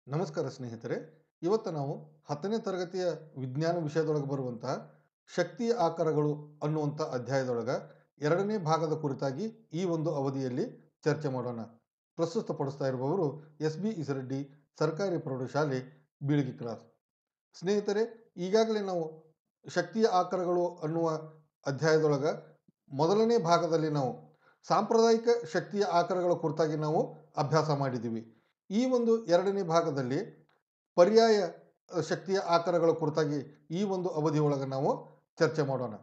ನಮಸ್ಕಾರ ಸ್ನೇಹಿತರೆ. ಇವತ್ತು ನಾವು 10ನೇ ತರಗತಿಯ ವಿಜ್ಞಾನ ವಿಷಯದೊಳಗೆ ಬರುವಂತಹ ಶಕ್ತಿಯ ಆಕಾರಗಳು ಅನ್ನುವಂಥ ಅಧ್ಯಾಯದೊಳಗ 2ನೇ ಭಾಗದ ಕುರಿತಾಗಿ ಈ ಒಂದು ಅವಧಿಯಲ್ಲಿ ಚರ್ಚೆ ಮಾಡೋಣ. ಪ್ರಸ್ತುತಪಡಿಸ್ತಾ ಇರುವವರು ಎಸ್.ಬಿ. ಇಸರಡ್ಡಿ ಸರ್ಕಾರಿ ಪ್ರೌಢಶಾಲೆ ಬೀಳಗಿ ಕ್ರಾಸ್. ಸ್ನೇಹಿತರೆ, ಈಗಾಗಲೇ ನಾವು ಶಕ್ತಿಯ ಆಕಾರಗಳು ಅನ್ನುವ ಅಧ್ಯಾಯದೊಳಗ ಮೊದಲನೇ ಭಾಗದಲ್ಲಿ ನಾವು ಸಾಂಪ್ರದಾಯಿಕ ಶಕ್ತಿಯ ಆಕಾರಗಳ ಕುರಿತಾಗಿ ನಾವು ಅಭ್ಯಾಸ ಮಾಡಿದ್ದೀವಿ. ಈ ಒಂದು 2ನೇ ಭಾಗದಲ್ಲಿ ಪರ್ಯಾಯ ಶಕ್ತಿಯ ಆಕಾರಗಳ ಕುರಿತಾಗಿ ಈ ಒಂದು ಅವಧಿಯೊಳಗೆ ನಾವು ಚರ್ಚೆ ಮಾಡೋಣ.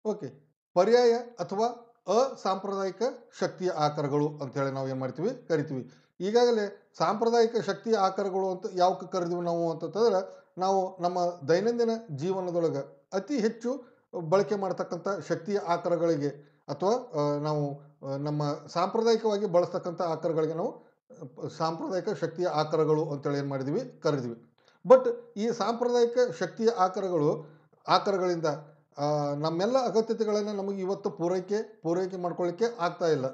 ಓಕೆ. ಪರ್ಯಾಯ ಅಥವಾ ಅಸಾಂಪ್ರದಾಯಿಕ ಶಕ್ತಿಯ ಆಕಾರಗಳು ಅಂತ ಹೇಳಿ ನಾವು ಏನು ಮಾಡ್ತೀವಿ ಕರಿತೀವಿ. ಈಗಾಗಲೇ ಸಾಂಪ್ರದಾಯಿಕ ಶಕ್ತಿಯ ಆಕಾರಗಳು ಅಂತ ಯಾವಕ್ಕೆ ಕರೆದಿವಿ ನಾವು ಅಂತಂತಂದ್ರೆ, ನಾವು ನಮ್ಮ ದೈನಂದಿನ ಜೀವನದೊಳಗೆ ಅತಿ ಹೆಚ್ಚು ಬಳಕೆ ಮಾಡ್ತಕ್ಕಂಥ ಶಕ್ತಿಯ ಆಕಾರಗಳಿಗೆ ಅಥವಾ ನಾವು ನಮ್ಮ ಸಾಂಪ್ರದಾಯಿಕವಾಗಿ ಬಳಸ್ತಕ್ಕಂಥ ಆಕಾರಗಳಿಗೆ ನಾವು ಸಾಂಪ್ರದಾಯಿಕ ಶಕ್ತಿಯ ಆಕಾರಗಳು ಅಂತೇಳಿ ಏನು ಮಾಡಿದ್ವಿ ಕರೆದ್ವಿ. ಬಟ್ ಈ ಸಾಂಪ್ರದಾಯಿಕ ಶಕ್ತಿಯ ಆಕಾರಗಳಿಂದ ನಮ್ಮೆಲ್ಲ ಅಗತ್ಯತೆಗಳನ್ನು ನಮಗೆ ಇವತ್ತು ಪೂರೈಕೆ ಮಾಡ್ಕೊಳ್ಳಿಕ್ಕೆ ಆಗ್ತಾ ಇಲ್ಲ.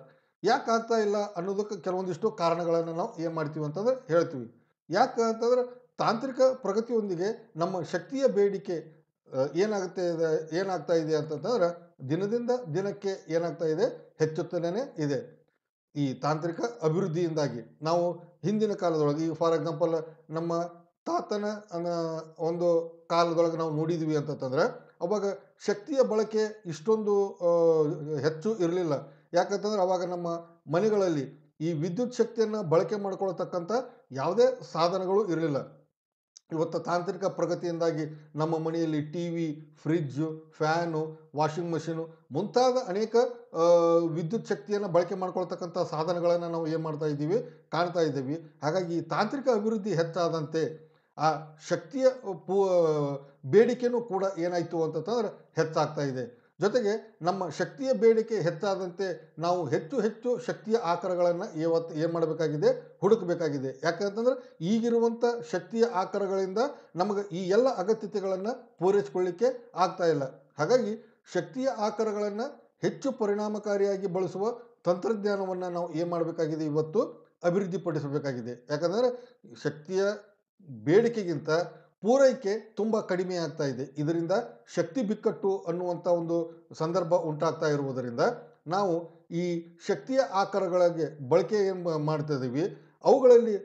ಯಾಕೆ ಆಗ್ತಾ ಇಲ್ಲ ಅನ್ನೋದಕ್ಕೆ ಕೆಲವೊಂದಿಷ್ಟು ಕಾರಣಗಳನ್ನು ನಾವು ಏನು ಮಾಡ್ತೀವಿ ಅಂತಂದ್ರೆ ಹೇಳ್ತೀವಿ. ಯಾಕೆ ಅಂತಂದ್ರೆ, ತಾಂತ್ರಿಕ ಪ್ರಗತಿಯೊಂದಿಗೆ ನಮ್ಮ ಶಕ್ತಿಯ ಬೇಡಿಕೆ ಏನಾಗ್ತಾ ಇದೆ ಅಂತಂತಂದ್ರೆ, ದಿನದಿಂದ ದಿನಕ್ಕೆ ಏನಾಗ್ತಾ ಇದೆ, ಹೆಚ್ಚುತ್ತಲೇ ಇದೆ. ಈ ತಾಂತ್ರಿಕ ಅಭಿವೃದ್ಧಿಯಿಂದಾಗಿ ನಾವು ಹಿಂದಿನ ಕಾಲದೊಳಗೆ, ಈಗ ಫಾರ್ ಎಕ್ಸಾಂಪಲ್ ನಮ್ಮ ತಾತನ ಒಂದು ಕಾಲದೊಳಗೆ ನಾವು ನೋಡಿದ್ವಿ ಅಂತಂತಂದ್ರೆ, ಅವಾಗ ಶಕ್ತಿಯ ಬಳಕೆ ಇಷ್ಟೊಂದು ಹೆಚ್ಚು ಇರಲಿಲ್ಲ. ಯಾಕಂತಂದ್ರೆ ಅವಾಗ ನಮ್ಮ ಮನೆಗಳಲ್ಲಿ ಈ ವಿದ್ಯುತ್ ಶಕ್ತಿಯನ್ನು ಬಳಕೆ ಮಾಡ್ಕೊಳ್ತಕ್ಕಂಥ ಯಾವುದೇ ಸಾಧನಗಳು ಇರಲಿಲ್ಲ. ಇವತ್ತು ತಾಂತ್ರಿಕ ಪ್ರಗತಿಯಿಂದಾಗಿ ನಮ್ಮ ಮನೆಯಲ್ಲಿ TV, fridge, fan, washing machine ಮುಂತಾದ ಅನೇಕ ವಿದ್ಯುತ್ ಶಕ್ತಿಯನ್ನು ಬಳಕೆ ಮಾಡ್ಕೊಳ್ತಕ್ಕಂಥ ಸಾಧನಗಳನ್ನು ನಾವು ಏನು ಮಾಡ್ತಾ ಇದ್ದೀವಿ, ಕಾಣ್ತಾ ಇದ್ದೀವಿ. ಹಾಗಾಗಿ ಈ ತಾಂತ್ರಿಕ ಅಭಿವೃದ್ಧಿ ಹೆಚ್ಚಾದಂತೆ ಆ ಶಕ್ತಿಯ ಪೂ ಬೇಡಿಕೆನೂ ಕೂಡ ಏನಾಯಿತು ಅಂತಂದ್ರೆ ಹೆಚ್ಚಾಗ್ತಾ ಇದೆ. ಜೊತೆಗೆ ನಮ್ಮ ಶಕ್ತಿಯ ಬೇಡಿಕೆ ಹೆಚ್ಚಾದಂತೆ ನಾವು ಹೆಚ್ಚು ಹೆಚ್ಚು ಶಕ್ತಿಯ ಆಕಾರಗಳನ್ನು ಇವತ್ತು ಏನು ಮಾಡಬೇಕಾಗಿದೆ, ಹುಡುಕಬೇಕಾಗಿದೆ. ಯಾಕಂತಂದ್ರೆ ಈಗಿರುವಂಥ ಶಕ್ತಿಯ ಆಕಾರಗಳಿಂದ ನಮಗೆ ಈ ಎಲ್ಲ ಅಗತ್ಯತೆಗಳನ್ನು ಪೂರೈಸಿಕೊಳ್ಳಿಕ್ಕೆ ಆಗ್ತಾ ಇಲ್ಲ. ಹಾಗಾಗಿ ಶಕ್ತಿಯ ಆಕಾರಗಳನ್ನು ಹೆಚ್ಚು ಪರಿಣಾಮಕಾರಿಯಾಗಿ ಬಳಸುವ ತಂತ್ರಜ್ಞಾನವನ್ನು ನಾವು ಏನು ಮಾಡಬೇಕಾಗಿದೆ, ಇವತ್ತು ಅಭಿವೃದ್ಧಿಪಡಿಸಬೇಕಾಗಿದೆ. ಯಾಕಂದರೆ ಶಕ್ತಿಯ ಬೇಡಿಕೆಗಿಂತ ಪೂರೈಕೆ ತುಂಬ ಕಡಿಮೆ ಆಗ್ತಾ ಇದೆ. ಇದರಿಂದ ಶಕ್ತಿ ಬಿಕ್ಕಟ್ಟು ಅನ್ನುವಂಥ ಒಂದು ಸಂದರ್ಭ ಉಂಟಾಗ್ತಾ ಇರುವುದರಿಂದ ನಾವು ಈ ಶಕ್ತಿಯ ಆಕಾರಗಳಿಗೆ ಬಳಕೆ ಏನು ಮಾಡ್ತಾ ಇದ್ದೀವಿ, ಅವುಗಳಲ್ಲಿ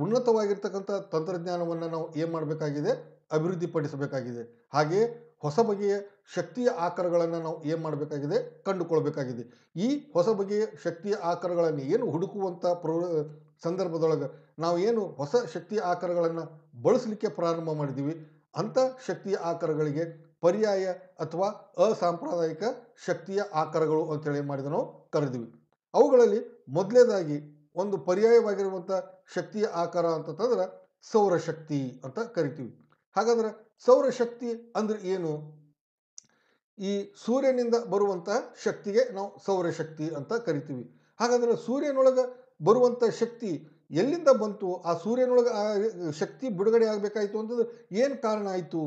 ಉನ್ನತವಾಗಿರ್ತಕ್ಕಂಥ ತಂತ್ರಜ್ಞಾನವನ್ನು ನಾವು ಏನು ಮಾಡಬೇಕಾಗಿದೆ, ಅಭಿವೃದ್ಧಿಪಡಿಸಬೇಕಾಗಿದೆ. ಹಾಗೆಯೇ ಹೊಸ ಬಗೆಯ ಶಕ್ತಿಯ ಆಕಾರಗಳನ್ನು ನಾವು ಏನು ಮಾಡಬೇಕಾಗಿದೆ, ಕಂಡುಕೊಳ್ಬೇಕಾಗಿದೆ. ಈ ಹೊಸ ಬಗೆಯ ಶಕ್ತಿಯ ಆಕಾರಗಳನ್ನು ಏನು ಹುಡುಕುವಂಥ ಸಂದರ್ಭದೊಳಗೆ ನಾವು ಏನು ಹೊಸ ಶಕ್ತಿಯ ಆಕಾರಗಳನ್ನು ಬಳಸಲಿಕ್ಕೆ ಪ್ರಾರಂಭ ಮಾಡಿದ್ದೀವಿ, ಅಂಥ ಶಕ್ತಿಯ ಆಕಾರಗಳಿಗೆ ಪರ್ಯಾಯ ಅಥವಾ ಅಸಾಂಪ್ರದಾಯಿಕ ಶಕ್ತಿಯ ಆಕಾರಗಳು ಅಂತೇಳಿ ಮಾಡಿದ ನಾವು ಕರೆದಿವಿ. ಅವುಗಳಲ್ಲಿ ಮೊದಲನೇದಾಗಿ ಒಂದು ಪರ್ಯಾಯವಾಗಿರುವಂಥ ಶಕ್ತಿಯ ಆಕಾರ ಅಂತಂದ್ರೆ ಸೌರಶಕ್ತಿ ಅಂತ ಕರಿತೀವಿ. ಹಾಗಾದ್ರೆ ಸೌರಶಕ್ತಿ ಅಂದ್ರೆ ಏನು? ಈ ಸೂರ್ಯನಿಂದ ಬರುವಂಥ ಶಕ್ತಿಗೆ ನಾವು ಸೌರಶಕ್ತಿ ಅಂತ ಕರಿತೀವಿ. ಹಾಗಾದ್ರೆ ಸೂರ್ಯನೊಳಗೆ ಬರುವಂಥ ಶಕ್ತಿ ಎಲ್ಲಿಂದ ಬಂತು? ಆ ಸೂರ್ಯನೊಳಗೆ ಆ ಶಕ್ತಿ ಬಿಡುಗಡೆ ಆಗಬೇಕಾಯಿತು ಅಂತಂದ್ರೆ ಏನು ಕಾರಣ ಆಯಿತು?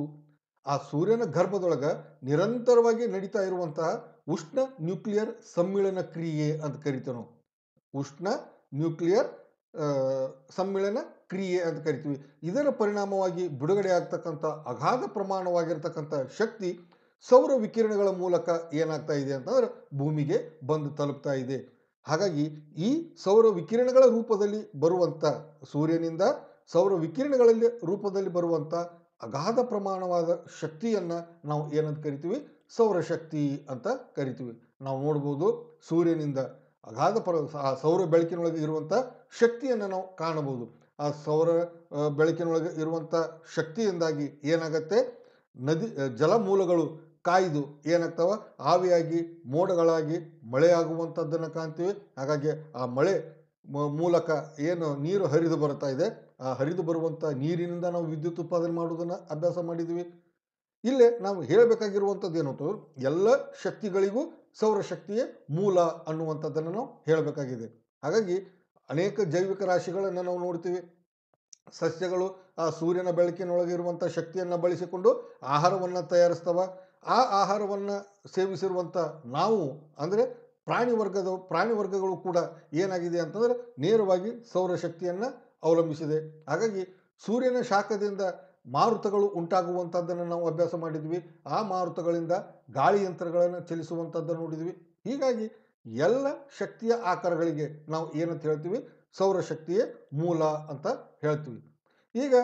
ಆ ಸೂರ್ಯನ ಗರ್ಭದೊಳಗೆ ನಿರಂತರವಾಗಿ ನಡೀತಾ ಇರುವಂತಹ ಉಷ್ಣ ನ್ಯೂಕ್ಲಿಯರ್ ಸಮ್ಮಿಳನ ಕ್ರಿಯೆ ಅಂತ ಕರಿತೀವಿ ನಾವು. ಉಷ್ಣ ನ್ಯೂಕ್ಲಿಯರ್ ಸಮ್ಮಿಳನ ಕ್ರಿಯೆ ಅಂತ ಕರಿತೀವಿ. ಇದರ ಪರಿಣಾಮವಾಗಿ ಬಿಡುಗಡೆ ಆಗ್ತಕ್ಕಂಥ ಅಗಾಧ ಪ್ರಮಾಣವಾಗಿರ್ತಕ್ಕಂಥ ಶಕ್ತಿ ಸೌರ ವಿಕಿರಣಗಳ ಮೂಲಕ ಏನಾಗ್ತಾ ಇದೆ ಅಂತಂದ್ರೆ ಭೂಮಿಗೆ ಬಂದು ತಲುಪ್ತಾ ಇದೆ. ಹಾಗಾಗಿ ಈ ಸೌರ ವಿಕಿರಣಗಳ ರೂಪದಲ್ಲಿ ಬರುವಂಥ ಸೂರ್ಯನಿಂದ ಸೌರ ವಿಕಿರಣಗಳಲ್ಲಿ ರೂಪದಲ್ಲಿ ಬರುವಂಥ ಅಗಾಧ ಪ್ರಮಾಣವಾದ ಶಕ್ತಿಯನ್ನು ನಾವು ಏನಂತ ಕರಿತೀವಿ, ಸೌರಶಕ್ತಿ ಅಂತ ಕರಿತೀವಿ. ನಾವು ನೋಡ್ಬೋದು, ಸೂರ್ಯನಿಂದ ಅಗಾಧ ಆ ಸೌರ ಬೆಳಕಿನೊಳಗೆ ಇರುವಂಥ ಶಕ್ತಿಯನ್ನು ನಾವು ಕಾಣಬಹುದು. ಆ ಸೌರ ಬೆಳಕಿನೊಳಗೆ ಇರುವಂಥ ಶಕ್ತಿಯಿಂದಾಗಿ ಏನಾಗತ್ತೆ, ಜಲಮೂಲಗಳು ಕಾಯ್ದು ಏನಾಗ್ತಾವ, ಆವಿಯಾಗಿ ಮೋಡಗಳಾಗಿ ಮಳೆಯಾಗುವಂಥದ್ದನ್ನು ಕಾಣ್ತೀವಿ. ಹಾಗಾಗಿ ಆ ಮಳೆ ಮೂಲಕ ಏನು ನೀರು ಹರಿದು ಬರ್ತಾ ಇದೆ, ಆ ಹರಿದು ಬರುವಂಥ ನೀರಿನಿಂದ ನಾವು ವಿದ್ಯುತ್ ಉತ್ಪಾದನೆ ಮಾಡುವುದನ್ನು ಅಭ್ಯಾಸ ಮಾಡಿದ್ದೀವಿ. ಇಲ್ಲೇ ನಾವು ಹೇಳಬೇಕಾಗಿರುವಂಥದ್ದು ಏನಂತ, ಎಲ್ಲ ಶಕ್ತಿಗಳಿಗೂ ಸೌರಶಕ್ತಿಯೇ ಮೂಲ ಅನ್ನುವಂಥದ್ದನ್ನು ನಾವು ಹೇಳಬೇಕಾಗಿದೆ. ಹಾಗಾಗಿ ಅನೇಕ ಜೈವಿಕ ರಾಶಿಗಳನ್ನು ನಾವು ನೋಡ್ತೀವಿ. ಸಸ್ಯಗಳು ಆ ಸೂರ್ಯನ ಬೆಳಕಿನೊಳಗೆ ಇರುವಂಥ ಶಕ್ತಿಯನ್ನು ಬಳಸಿಕೊಂಡು ಆಹಾರವನ್ನು ತಯಾರಿಸ್ತವ. ಆ ಆಹಾರವನ್ನು ಸೇವಿಸಿರುವಂಥ ನಾವು ಅಂದರೆ ಪ್ರಾಣಿ ವರ್ಗಗಳು ಕೂಡ ಏನಾಗಿದೆ ಅಂತಂದ್ರೆ ನೇರವಾಗಿ ಸೌರಶಕ್ತಿಯನ್ನು ಅವಲಂಬಿಸಿದೆ. ಹಾಗಾಗಿ ಸೂರ್ಯನ ಶಾಖದಿಂದ ಮಾರುತಗಳು ಉಂಟಾಗುವಂಥದ್ದನ್ನು ನಾವು ಅಭ್ಯಾಸ ಮಾಡಿದ್ವಿ. ಆ ಮಾರುತಗಳಿಂದ ಗಾಳಿ ಯಂತ್ರಗಳನ್ನು ಚಲಿಸುವಂಥದ್ದನ್ನು ನೋಡಿದ್ವಿ. ಹೀಗಾಗಿ ಎಲ್ಲ ಶಕ್ತಿಯ ಆಕಾರಗಳಿಗೆ ನಾವು ಏನಂತ ಹೇಳ್ತೀವಿ, ಸೌರಶಕ್ತಿಯೇ ಮೂಲ ಅಂತ ಹೇಳ್ತೀವಿ. ಈಗ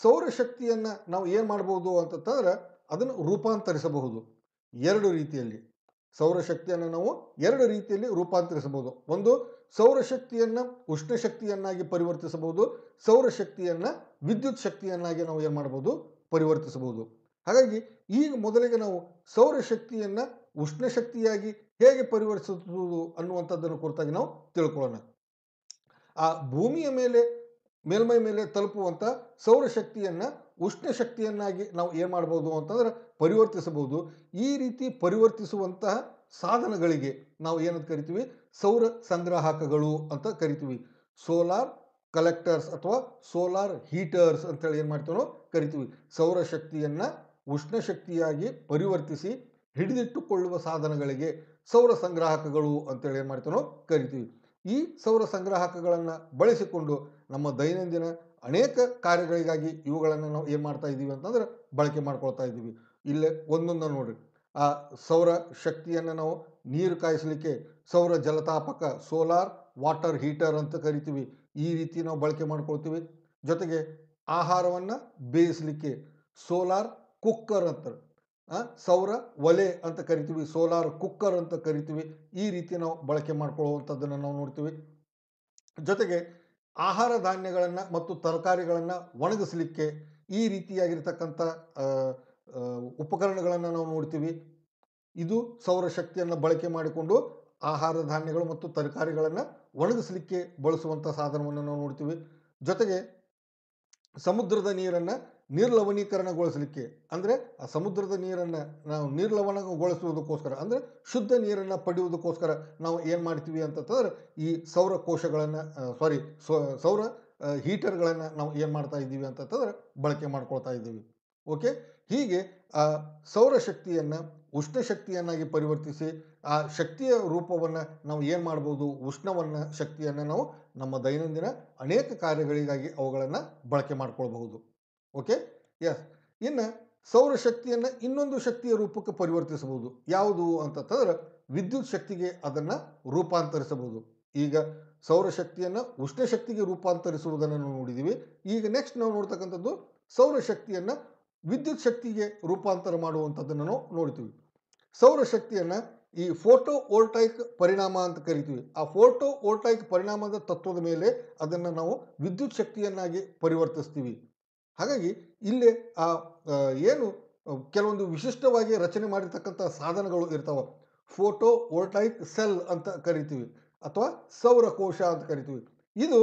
ಸೌರಶಕ್ತಿಯನ್ನು ನಾವು ಏನು ಮಾಡ್ಬೋದು ಅಂತಂದ್ರೆ ಅದನ್ನು ರೂಪಾಂತರಿಸಬಹುದು ಎರಡು ರೀತಿಯಲ್ಲಿ. ಸೌರಶಕ್ತಿಯನ್ನು ನಾವು ಎರಡು ರೀತಿಯಲ್ಲಿ ರೂಪಾಂತರಿಸಬಹುದು. ಒಂದು, ಸೌರಶಕ್ತಿಯನ್ನು ಉಷ್ಣ ಶಕ್ತಿಯನ್ನಾಗಿ ಪರಿವರ್ತಿಸಬಹುದು. ಸೌರಶಕ್ತಿಯನ್ನು ವಿದ್ಯುತ್ ಶಕ್ತಿಯನ್ನಾಗಿ ನಾವು ಏನು ಮಾಡ್ಬೋದು, ಪರಿವರ್ತಿಸಬಹುದು. ಹಾಗಾಗಿ ಈಗ ಮೊದಲಿಗೆ ನಾವು ಸೌರಶಕ್ತಿಯನ್ನು ಉಷ್ಣ ಶಕ್ತಿಯಾಗಿ ಹೇಗೆ ಪರಿವರ್ತಿಸುವುದು ಅನ್ನುವಂಥದ್ದನ್ನು ಕುರಿತಾಗಿ ನಾವು ತಿಳ್ಕೊಳ್ಳೋಣ. ಆ ಭೂಮಿಯ ಮೇಲ್ಮೈ ಮೇಲೆ ತಲುಪುವಂಥ ಸೌರಶಕ್ತಿಯನ್ನು ಉಷ್ಣ ಶಕ್ತಿಯನ್ನಾಗಿ ನಾವು ಏನು ಮಾಡ್ಬೋದು ಅಂತಂದ್ರೆ ಪರಿವರ್ತಿಸಬಹುದು. ಈ ರೀತಿ ಪರಿವರ್ತಿಸುವಂತಹ ಸಾಧನಗಳಿಗೆ ನಾವು ಏನಂತ ಕರಿತೀವಿ, ಸೌರ ಸಂಗ್ರಾಹಕಗಳು ಅಂತ ಕರಿತೀವಿ. ಸೋಲಾರ್ ಕಲೆಕ್ಟರ್ಸ್ ಅಥವಾ ಸೋಲಾರ್ ಹೀಟರ್ಸ್ ಅಂತೇಳಿ ಏನು ಮಾಡ್ತೀವಿ ನಾವು ಕರಿತೀವಿ. ಸೌರಶಕ್ತಿಯನ್ನು ಉಷ್ಣ ಶಕ್ತಿಯಾಗಿ ಪರಿವರ್ತಿಸಿ ಹಿಡಿದಿಟ್ಟುಕೊಳ್ಳುವ ಸಾಧನಗಳಿಗೆ ಸೌರ ಸಂಗ್ರಾಹಕಗಳು ಅಂತೇಳಿ ಏನು ಮಾಡ್ತೀವಿ ನಾವು ಕರಿತೀವಿ. ಈ ಸೌರ ಸಂಗ್ರಾಹಕಗಳನ್ನು ಬಳಸಿಕೊಂಡು ನಮ್ಮ ದೈನಂದಿನ ಅನೇಕ ಕಾರ್ಯಗಳಿಗಾಗಿ ಇವುಗಳನ್ನು ನಾವು ಏನು ಮಾಡ್ತಾ ಇದ್ದೀವಿ ಅಂತಂದ್ರೆ ಬಳಕೆ ಮಾಡ್ಕೊಳ್ತಾ ಇದ್ದೀವಿ. ಇಲ್ಲೇ ಒಂದೊಂದು ನೋಡ್ರಿ. ಆ ಸೌರ ಶಕ್ತಿಯನ್ನು ನಾವು ನೀರು ಕಾಯಿಸಲಿಕ್ಕೆ ಸೌರ ಜಲತಾಪಕ, ಸೋಲಾರ್ ವಾಟರ್ ಹೀಟರ್ ಅಂತ ಕರಿತೀವಿ. ಈ ರೀತಿ ನಾವು ಬಳಕೆ ಮಾಡ್ಕೊಳ್ತೀವಿ. ಜೊತೆಗೆ ಆಹಾರವನ್ನು ಬೇಯಿಸಲಿಕ್ಕೆ ಸೋಲಾರ್ ಕುಕ್ಕರ್ ಅಂತಾರೆ, ಸೌರ ಒಲೆ ಅಂತ ಕರಿತೀವಿ, ಸೋಲಾರ್ ಕುಕ್ಕರ್ ಅಂತ ಕರಿತೀವಿ. ಈ ರೀತಿ ನಾವು ಬಳಕೆ ಮಾಡ್ಕೊಳ್ಳುವಂಥದ್ದನ್ನು ನಾವು ನೋಡ್ತೀವಿ. ಜೊತೆಗೆ ಆಹಾರ ಧಾನ್ಯಗಳನ್ನು ಮತ್ತು ತರಕಾರಿಗಳನ್ನು ಒಣಗಿಸಲಿಕ್ಕೆ ಈ ರೀತಿಯಾಗಿರ್ತಕ್ಕಂಥ ಉಪಕರಣಗಳನ್ನು ನಾವು ನೋಡ್ತೀವಿ. ಇದು ಸೌರಶಕ್ತಿಯನ್ನು ಬಳಕೆ ಮಾಡಿಕೊಂಡು ಆಹಾರ ಧಾನ್ಯಗಳು ಮತ್ತು ತರಕಾರಿಗಳನ್ನು ಒಣಗಿಸಲಿಕ್ಕೆ ಬಳಸುವಂಥ ಸಾಧನವನ್ನು ನಾವು ನೋಡ್ತೀವಿ. ಜೊತೆಗೆ ಸಮುದ್ರದ ನೀರನ್ನು ನಿರ್ಲವಣೀಕರಣಗೊಳಿಸಲಿಕ್ಕೆ, ಅಂದರೆ ಆ ಸಮುದ್ರದ ನೀರನ್ನು ನಾವು ನಿರ್ಲವಣಗೊಳಿಸುವುದಕ್ಕೋಸ್ಕರ, ಅಂದರೆ ಶುದ್ಧ ನೀರನ್ನು ಪಡೆಯುವುದಕ್ಕೋಸ್ಕರ ನಾವು ಏನು ಮಾಡ್ತೀವಿ ಅಂತಂದ್ರೆ ಈ ಸೌರ ಕೋಶಗಳನ್ನು ಸೌರ ಹೀಟರ್ಗಳನ್ನು ನಾವು ಏನು ಮಾಡ್ತಾ ಇದ್ದೀವಿ ಅಂತಂದ್ರೆ ಬಳಕೆ ಮಾಡ್ಕೊಳ್ತಾ ಇದ್ದೀವಿ. ಓಕೆ, ಹೀಗೆ ಆ ಸೌರಶಕ್ತಿಯನ್ನು ಉಷ್ಣ ಶಕ್ತಿಯನ್ನಾಗಿ ಪರಿವರ್ತಿಸಿ ಆ ಶಕ್ತಿಯ ರೂಪವನ್ನು ನಾವು ಏನು ಮಾಡ್ಬೋದು, ಉಷ್ಣವನ್ನು ಶಕ್ತಿಯನ್ನು ನಾವು ನಮ್ಮ ದೈನಂದಿನ ಅನೇಕ ಕಾರ್ಯಗಳಿಗಾಗಿ ಅವುಗಳನ್ನು ಬಳಕೆ ಮಾಡ್ಕೊಳ್ಬಹುದು. Okay, yes. ಇನ್ನು ಸೌರಶಕ್ತಿಯನ್ನು ಇನ್ನೊಂದು ಶಕ್ತಿಯ ರೂಪಕ್ಕೆ ಪರಿವರ್ತಿಸಬಹುದು. ಯಾವುದು ಅಂತಂದ್ರೆ ವಿದ್ಯುತ್ ಶಕ್ತಿಗೆ ಅದನ್ನು ರೂಪಾಂತರಿಸಬಹುದು. ಈಗ ಸೌರಶಕ್ತಿಯನ್ನು ಉಷ್ಣ ಶಕ್ತಿಗೆ ರೂಪಾಂತರಿಸುವುದನ್ನು ನಾವು ನೋಡಿದ್ದೀವಿ. ಈಗ ನೆಕ್ಸ್ಟ್ ನಾವು ನೋಡ್ತಕ್ಕಂಥದ್ದು ಸೌರಶಕ್ತಿಯನ್ನು ವಿದ್ಯುತ್ ಶಕ್ತಿಗೆ ರೂಪಾಂತರ ಮಾಡುವಂಥದ್ದನ್ನು ನಾವು ನೋಡ್ತೀವಿ. ಸೌರಶಕ್ತಿಯನ್ನು ಈ ಫೋಟೋ ವೋಲ್ಟಾಯಿಕ್ ಪರಿಣಾಮ ಅಂತ ಕರಿತೀವಿ. ಆ ಫೋಟೋ ವೋಲ್ಟಾಯಿಕ್ ಪರಿಣಾಮದ ತತ್ವದ ಮೇಲೆ ಅದನ್ನು ನಾವು ವಿದ್ಯುತ್ ಶಕ್ತಿಯನ್ನಾಗಿ ಪರಿವರ್ತಿಸ್ತೀವಿ. ಹಾಗಾಗಿ ಇಲ್ಲಿ ಏನು ಕೆಲವೊಂದು ವಿಶಿಷ್ಟವಾಗಿ ರಚನೆ ಮಾಡಿರ್ತಕ್ಕಂಥ ಸಾಧನಗಳು ಇರ್ತಾವೆ. ಫೋಟೋ ವೋಲ್ಟಾಯಿಕ್ ಸೆಲ್ ಅಂತ ಕರಿತೀವಿ ಅಥವಾ ಸೌರಕೋಶ ಅಂತ ಕರಿತೀವಿ. ಇದು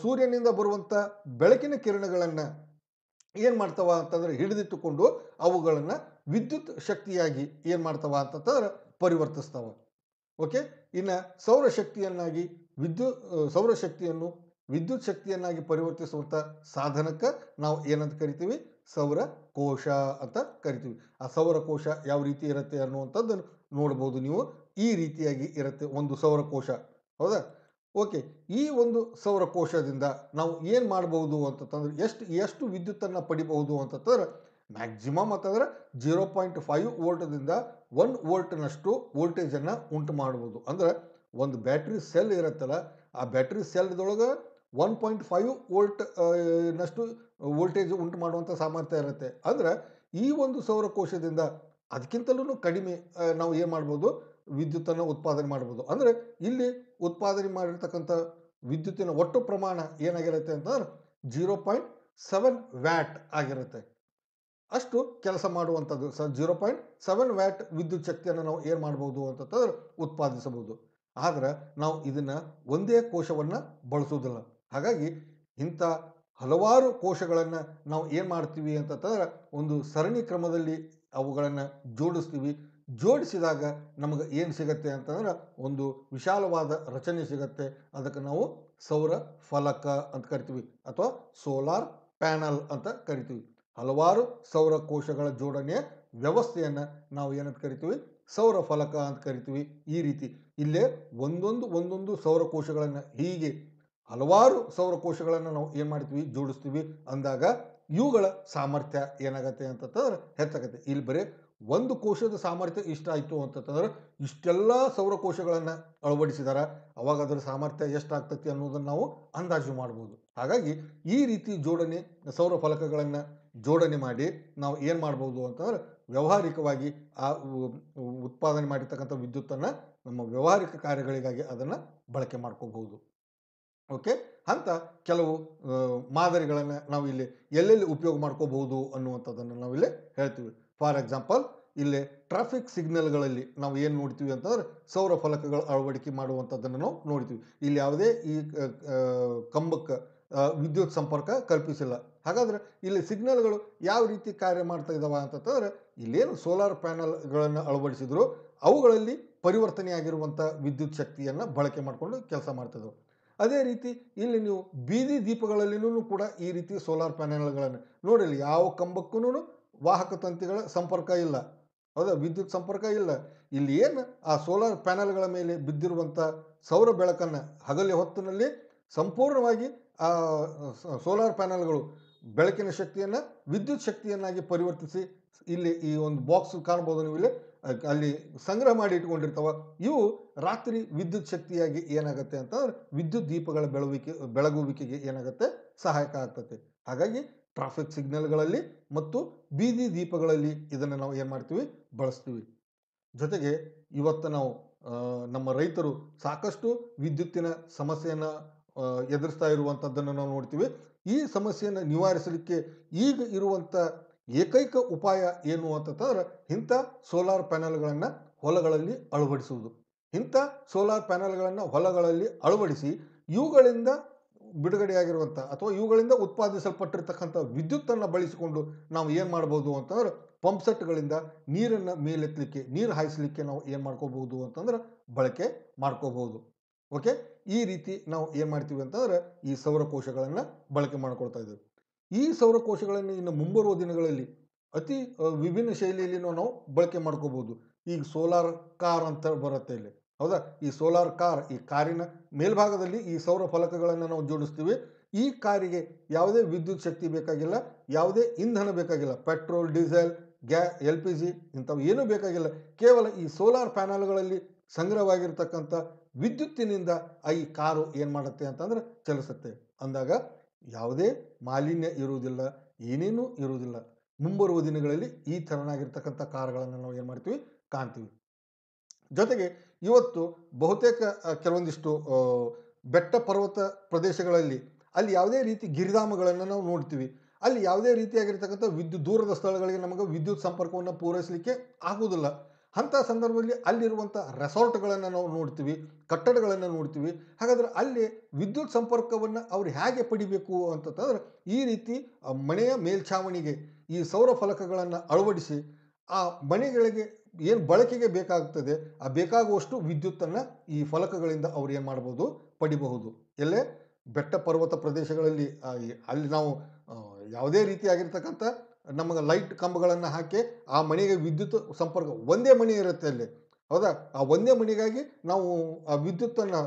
ಸೂರ್ಯನಿಂದ ಬರುವಂಥ ಬೆಳಕಿನ ಕಿರಣಗಳನ್ನು ಏನು ಮಾಡ್ತಾವ ಅಂತಂದ್ರೆ ಹಿಡಿದಿಟ್ಟುಕೊಂಡು ಅವುಗಳನ್ನು ವಿದ್ಯುತ್ ಶಕ್ತಿಯಾಗಿ ಏನು ಮಾಡ್ತಾವ ಅಂತಂದ್ರೆ ಪರಿವರ್ತಿಸ್ತಾವ. ಓಕೆ, ಇನ್ನು ಸೌರಶಕ್ತಿಯನ್ನು ವಿದ್ಯುತ್ ಶಕ್ತಿಯನ್ನಾಗಿ ಪರಿವರ್ತಿಸುವಂಥ ಸಾಧನಕ್ಕೆ ನಾವು ಏನಂತ ಕರಿತೀವಿ, ಸೌರಕೋಶ ಅಂತ ಕರಿತೀವಿ. ಆ ಸೌರಕೋಶ ಯಾವ ರೀತಿ ಇರುತ್ತೆ ಅನ್ನುವಂಥದ್ದನ್ನು ನೋಡ್ಬೋದು ನೀವು. ಈ ರೀತಿಯಾಗಿ ಇರುತ್ತೆ ಒಂದು ಸೌರಕೋಶ, ಹೌದಾ? ಓಕೆ, ಈ ಒಂದು ಸೌರಕೋಶದಿಂದ ನಾವು ಏನು ಮಾಡಬಹುದು ಅಂತಂದ್ರೆ ಎಷ್ಟು ವಿದ್ಯುತ್ತನ್ನು ಪಡಿಬಹುದು ಅಂತಂದ್ರೆ ಮ್ಯಾಕ್ಸಿಮಮ್ ಅಂತಂದ್ರೆ 0.5 ವೋಲ್ಟ್ದಿಂದ 1 ವೋಲ್ಟ್ನಷ್ಟು ವೋಲ್ಟೇಜನ್ನು ಉಂಟು ಮಾಡ್ಬೋದು. ಅಂದ್ರೆ ಒಂದು ಬ್ಯಾಟ್ರಿ ಸೆಲ್ ಇರುತ್ತಲ್ಲ, ಆ ಬ್ಯಾಟ್ರಿ ಸೆಲ್ದೊಳಗೆ 1.5 ವೋಲ್ಟ್ ನಷ್ಟು ವೋಲ್ಟೇಜ್ ಉಂಟು ಮಾಡುವಂಥ ಸಾಮರ್ಥ್ಯ ಇರುತ್ತೆ. ಅಂದ್ರೆ ಈ ಒಂದು ಸೌರಕೋಶದಿಂದ ಅದಕ್ಕಿಂತಲೂ ಕಡಿಮೆ ನಾವು ಏನು ಮಾಡ್ಬೋದು, ವಿದ್ಯುತ್ತನ್ನು ಉತ್ಪಾದನೆ ಮಾಡ್ಬೋದು. ಅಂದರೆ ಇಲ್ಲಿ ಉತ್ಪಾದನೆ ಮಾಡಿರ್ತಕ್ಕಂಥ ವಿದ್ಯುತ್ತಿನ ಒಟ್ಟು ಪ್ರಮಾಣ ಏನಾಗಿರುತ್ತೆ ಅಂತಂದ್ರೆ 0.7 ವ್ಯಾಟ್ ಆಗಿರುತ್ತೆ. ಅಷ್ಟು ಕೆಲಸ ಮಾಡುವಂಥದ್ದು 0.7 ವ್ಯಾಟ್ ವಿದ್ಯುತ್ ಶಕ್ತಿಯನ್ನು ನಾವು ಏನು ಮಾಡ್ಬೋದು ಅಂತಂದ್ರೆ ಉತ್ಪಾದಿಸಬಹುದು. ಆದರೆ ನಾವು ಇದನ್ನು ಒಂದೇ ಕೋಶವನ್ನು ಬಳಸೋದಿಲ್ಲ. ಹಾಗಾಗಿ ಇಂಥ ಹಲವಾರು ಕೋಶಗಳನ್ನು ನಾವು ಏನು ಮಾಡ್ತೀವಿ ಅಂತಂದ್ರೆ ಒಂದು ಸರಣಿ ಕ್ರಮದಲ್ಲಿ ಅವುಗಳನ್ನು ಜೋಡಿಸ್ತೀವಿ. ಜೋಡಿಸಿದಾಗ ನಮಗೆ ಏನು ಸಿಗತ್ತೆ ಅಂತಂದ್ರೆ ಒಂದು ವಿಶಾಲವಾದ ರಚನೆ ಸಿಗತ್ತೆ. ಅದಕ್ಕೆ ನಾವು ಸೌರ ಫಲಕ ಅಂತ ಕರಿತೀವಿ ಅಥವಾ ಸೋಲಾರ್ ಪ್ಯಾನಲ್ ಅಂತ ಕರಿತೀವಿ. ಹಲವಾರು ಸೌರ ಕೋಶಗಳ ಜೋಡಣೆಯ ವ್ಯವಸ್ಥೆಯನ್ನು ನಾವು ಏನಂತ ಕರಿತೀವಿ, ಸೌರ ಫಲಕ ಅಂತ ಕರಿತೀವಿ. ಈ ರೀತಿ ಇಲ್ಲೇ ಒಂದೊಂದು ಸೌರಕೋಶಗಳನ್ನು ಹೀಗೆ ಹಲವಾರು ಸೌರಕೋಶಗಳನ್ನು ನಾವು ಏನು ಮಾಡ್ತೀವಿ ಜೋಡಿಸ್ತೀವಿ ಅಂದಾಗ ಇವುಗಳ ಸಾಮರ್ಥ್ಯ ಏನಾಗತ್ತೆ ಅಂತಂದ್ರೆ ಹೆಚ್ಚಾಗತ್ತೆ. ಇಲ್ಲಿ ಬರೀ ಒಂದು ಕೋಶದ ಸಾಮರ್ಥ್ಯ ಇಷ್ಟ ಆಯಿತು ಅಂತಂದ್ರೆ ಇಷ್ಟೆಲ್ಲ ಸೌರಕೋಶಗಳನ್ನು ಅಳವಡಿಸಿದಾರ, ಅವಾಗ ಅದರ ಸಾಮರ್ಥ್ಯ ಎಷ್ಟಾಗ್ತತಿ ಅನ್ನೋದನ್ನು ನಾವು ಅಂದಾಜು ಮಾಡ್ಬೋದು. ಹಾಗಾಗಿ ಈ ರೀತಿ ಜೋಡಣೆ ಸೌರ ಫಲಕಗಳನ್ನು ಜೋಡಣೆ ಮಾಡಿ ನಾವು ಏನು ಮಾಡ್ಬೋದು ಅಂತಂದ್ರೆ ವ್ಯಾವಹಾರಿಕವಾಗಿ ಆ ಉತ್ಪಾದನೆ ಮಾಡಿರ್ತಕ್ಕಂಥ ವಿದ್ಯುತ್ತನ್ನು ನಮ್ಮ ವ್ಯಾವಹಾರಿಕ ಕಾರ್ಯಗಳಿಗಾಗಿ ಅದನ್ನು ಬಳಕೆ ಮಾಡ್ಕೋಬಹುದು. ಓಕೆ, ಅಂತ ಕೆಲವು ಮಾದರಿಗಳನ್ನು ನಾವು ಇಲ್ಲಿ ಎಲ್ಲೆಲ್ಲಿ ಉಪಯೋಗ ಮಾಡ್ಕೋಬಹುದು ಅನ್ನುವಂಥದ್ದನ್ನು ನಾವಿಲ್ಲಿ ಹೇಳ್ತೀವಿ. ಫಾರ್ ಎಕ್ಸಾಂಪಲ್, ಇಲ್ಲಿ ಟ್ರಾಫಿಕ್ ಸಿಗ್ನಲ್ಗಳಲ್ಲಿ ನಾವು ಏನು ನೋಡ್ತೀವಿ ಅಂತಂದ್ರೆ ಸೌರ ಫಲಕಗಳ ಅಳವಡಿಕೆ ಮಾಡುವಂಥದ್ದನ್ನು ನಾವು ನೋಡ್ತೀವಿ. ಇಲ್ಲಿ ಯಾವುದೇ ಈ ಕಂಬಕ್ಕೆ ವಿದ್ಯುತ್ ಸಂಪರ್ಕ ಕಲ್ಪಿಸಿಲ್ಲ. ಹಾಗಾದ್ರೆ ಇಲ್ಲಿ ಸಿಗ್ನಲ್ಗಳು ಯಾವ ರೀತಿ ಕಾರ್ಯ ಮಾಡ್ತಾ ಇದ್ದಾವ ಅಂತಂದ್ರೆ ಇಲ್ಲೇನು ಸೋಲಾರ್ ಪ್ಯಾನಲ್ಗಳನ್ನು ಅಳವಡಿಸಿದ್ರು ಅವುಗಳಲ್ಲಿ ಪರಿವರ್ತನೆಯಾಗಿರುವಂಥ ವಿದ್ಯುತ್ ಶಕ್ತಿಯನ್ನು ಬಳಕೆ ಮಾಡಿಕೊಂಡು ಕೆಲಸ ಮಾಡ್ತಿದ್ದವು. ಅದೇ ರೀತಿ ಇಲ್ಲಿ ನೀವು ಬೀದಿ ದೀಪಗಳಲ್ಲಿನೂ ಕೂಡ ಈ ರೀತಿ ಸೋಲಾರ್ ಪ್ಯಾನೆಲ್ಗಳನ್ನು ನೋಡಿಲ್ಲ, ಯಾವ ಕಂಬಕ್ಕೂ ವಾಹಕ ತಂತಿಗಳ ಸಂಪರ್ಕ ಇಲ್ಲ, ಹೌದಾ, ವಿದ್ಯುತ್ ಸಂಪರ್ಕ ಇಲ್ಲ. ಇಲ್ಲಿ ಏನು ಆ ಸೋಲಾರ್ ಪ್ಯಾನೆಲ್ಗಳ ಮೇಲೆ ಬಿದ್ದಿರುವಂಥ ಸೌರ ಬೆಳಕನ್ನು ಹಗಲಿ ಹೊತ್ತಿನಲ್ಲಿ ಸಂಪೂರ್ಣವಾಗಿ ಆ ಸೋಲಾರ್ ಪ್ಯಾನೆಲ್ಗಳು ಬೆಳಕಿನ ಶಕ್ತಿಯನ್ನು ವಿದ್ಯುತ್ ಶಕ್ತಿಯನ್ನಾಗಿ ಪರಿವರ್ತಿಸಿ ಇಲ್ಲಿ ಈ ಒಂದು ಬಾಕ್ಸ್ ಕಾಣ್ಬೋದು ನೀವು ಇಲ್ಲಿ, ಅಲ್ಲಿ ಸಂಗ್ರಹ ಮಾಡಿ ಇಟ್ಕೊಂಡಿರ್ತಾವ. ಇವು ರಾತ್ರಿ ವಿದ್ಯುತ್ ಶಕ್ತಿಯಾಗಿ ಏನಾಗುತ್ತೆ ಅಂತಂದ್ರೆ ವಿದ್ಯುತ್ ದೀಪಗಳ ಬೆಳಗುವಿಕೆಗೆ ಏನಾಗುತ್ತೆ ಸಹಾಯಕ ಆಗ್ತದೆ. ಹಾಗಾಗಿ ಟ್ರಾಫಿಕ್ ಸಿಗ್ನಲ್ಗಳಲ್ಲಿ ಮತ್ತು ಬೀದಿ ದೀಪಗಳಲ್ಲಿ ಇದನ್ನು ನಾವು ಏನು ಮಾಡ್ತೀವಿ ಬಳಸ್ತೀವಿ. ಜೊತೆಗೆ ಇವತ್ತು ನಾವು ನಮ್ಮ ರೈತರು ಸಾಕಷ್ಟು ವಿದ್ಯುತ್ತಿನ ಸಮಸ್ಯೆಯನ್ನು ಎದುರಿಸ್ತಾ ಇರುವಂಥದ್ದನ್ನು ನಾವು ನೋಡ್ತೀವಿ. ಈ ಸಮಸ್ಯೆಯನ್ನು ನಿವಾರಿಸಲಿಕ್ಕೆ ಈಗ ಇರುವಂಥ ಏಕೈಕ ಉಪಾಯ ಏನು ಅಂತಂದ್ರೆ ಇಂಥ ಸೋಲಾರ್ ಪ್ಯಾನೆಲ್ಗಳನ್ನು ಹೊಲಗಳಲ್ಲಿ ಅಳವಡಿಸುವುದು. ಇಂಥ ಸೋಲಾರ್ ಪ್ಯಾನೆಲ್ಗಳನ್ನು ಹೊಲಗಳಲ್ಲಿ ಅಳವಡಿಸಿ ಇವುಗಳಿಂದ ಬಿಡುಗಡೆಯಾಗಿರುವಂಥ ಅಥವಾ ಇವುಗಳಿಂದ ಉತ್ಪಾದಿಸಲ್ಪಟ್ಟಿರ್ತಕ್ಕಂಥ ವಿದ್ಯುತ್ತನ್ನು ಬಳಸಿಕೊಂಡು ನಾವು ಏನು ಮಾಡ್ಬೋದು ಅಂತಂದ್ರೆ ಪಂಪ್ ಸೆಟ್ಗಳಿಂದ ನೀರನ್ನು ಮೇಲೆತ್ತಲಿಕ್ಕೆ, ನೀರು ಹಾಯಿಸಲಿಕ್ಕೆ ನಾವು ಏನು ಮಾಡ್ಕೋಬಹುದು ಅಂತಂದ್ರೆ ಬಳಕೆ ಮಾಡ್ಕೋಬಹುದು. ಓಕೆ, ಈ ರೀತಿ ನಾವು ಏನು ಮಾಡ್ತೀವಿ ಅಂತಂದ್ರೆ ಈ ಸೌರಕೋಶಗಳನ್ನು ಬಳಕೆ ಮಾಡ್ಕೊಳ್ತಾ ಇದ್ದೀವಿ. ಈ ಸೌರಕೋಶಗಳನ್ನು ಇನ್ನು ಮುಂಬರುವ ದಿನಗಳಲ್ಲಿ ಅತಿ ವಿಭಿನ್ನ ಶೈಲಿಯಲ್ಲಿ ನಾವು ಬಳಕೆ ಮಾಡ್ಕೋಬಹುದು. ಈಗ ಸೋಲಾರ್ ಕಾರ್ ಅಂತ ಬರುತ್ತೆ ಇಲ್ಲಿ, ಹೌದಾ, ಈ ಸೋಲಾರ್ ಕಾರ್, ಈ ಕಾರಿನ ಮೇಲ್ಭಾಗದಲ್ಲಿ ಈ ಸೌರ ಫಲಕಗಳನ್ನು ನಾವು ಜೋಡಿಸ್ತೀವಿ. ಈ ಕಾರಿಗೆ ಯಾವುದೇ ವಿದ್ಯುತ್ ಶಕ್ತಿ ಬೇಕಾಗಿಲ್ಲ, ಯಾವುದೇ ಇಂಧನ ಬೇಕಾಗಿಲ್ಲ, ಪೆಟ್ರೋಲ್, ಡೀಸೆಲ್, LPG ಇಂಥವು ಏನೂ ಬೇಕಾಗಿಲ್ಲ. ಕೇವಲ ಈ ಸೋಲಾರ್ ಪ್ಯಾನಲ್ಗಳಲ್ಲಿ ಸಂಗ್ರಹವಾಗಿರ್ತಕ್ಕಂಥ ವಿದ್ಯುತ್ತಿನಿಂದ ಈ ಕಾರು ಏನು ಮಾಡುತ್ತೆ ಅಂತಂದ್ರೆ ಚಲಿಸುತ್ತೆ. ಅಂದಾಗ ಯಾವುದೇ ಮಾಲಿನ್ಯ ಇರುವುದಿಲ್ಲ, ಏನೇನೂ ಇರುವುದಿಲ್ಲ. ಮುಂಬರುವ ದಿನಗಳಲ್ಲಿ ಈ ಥರನಾಗಿರ್ತಕ್ಕಂಥ ಕಾರುಗಳನ್ನು ನಾವು ಏನು ಮಾಡ್ತೀವಿ ಕಾಣ್ತೀವಿ. ಜೊತೆಗೆ ಇವತ್ತು ಬಹುತೇಕ ಕೆಲವೊಂದಿಷ್ಟು ಬೆಟ್ಟ ಪರ್ವತ ಪ್ರದೇಶಗಳಲ್ಲಿ ಅಲ್ಲಿ ಯಾವುದೇ ರೀತಿ ಗಿರಿಧಾಮಗಳನ್ನು ನಾವು ನೋಡ್ತೀವಿ. ಅಲ್ಲಿ ಯಾವುದೇ ರೀತಿಯಾಗಿರ್ತಕ್ಕಂಥ ದೂರದ ಸ್ಥಳಗಳಿಗೆ ನಮಗೆ ವಿದ್ಯುತ್ ಸಂಪರ್ಕವನ್ನು ಪೂರೈಸಲಿಕ್ಕೆ ಆಗುವುದಿಲ್ಲ. ಅಂಥ ಸಂದರ್ಭದಲ್ಲಿ ಅಲ್ಲಿರುವಂಥ ರೆಸಾರ್ಟ್ಗಳನ್ನು ನಾವು ನೋಡ್ತೀವಿ, ಕಟ್ಟಡಗಳನ್ನು ನೋಡ್ತೀವಿ. ಹಾಗಾದರೆ ಅಲ್ಲಿ ವಿದ್ಯುತ್ ಸಂಪರ್ಕವನ್ನು ಅವ್ರು ಹೇಗೆ ಪಡಿಬೇಕು ಅಂತಂದ್ರೆ ಈ ರೀತಿ ಮನೆಯ ಮೇಲ್ಛಾವಣಿಗೆ ಈ ಸೌರ ಫಲಕಗಳನ್ನು ಅಳವಡಿಸಿ ಆ ಮನೆಗಳಿಗೆ ಏನು ಬಳಕೆಗೆ ಬೇಕಾಗ್ತದೆ ಆ ಬೇಕಾಗುವಷ್ಟು ವಿದ್ಯುತ್ತನ್ನು ಈ ಫಲಕಗಳಿಂದ ಅವ್ರು ಏನು ಮಾಡ್ಬೋದು ಪಡಿಬಹುದು. ಎಲ್ಲೇ ಬೆಟ್ಟ ಪರ್ವತ ಪ್ರದೇಶಗಳಲ್ಲಿ ಅಲ್ಲಿ ನಾವು ಯಾವುದೇ ರೀತಿಯಾಗಿರ್ತಕ್ಕಂಥ ನಮಗೆ ಲೈಟ್ ಕಂಬಗಳನ್ನು ಹಾಕಿ ಆ ಮನೆಗೆ ವಿದ್ಯುತ್ ಸಂಪರ್ಕ ಒಂದೇ ಮನೆ ಇರುತ್ತೆ ಅಲ್ಲಿ, ಹೌದಾ, ಆ ಒಂದೇ ಮನೆಗಾಗಿ ನಾವು ಆ ವಿದ್ಯುತ್ತನ್ನು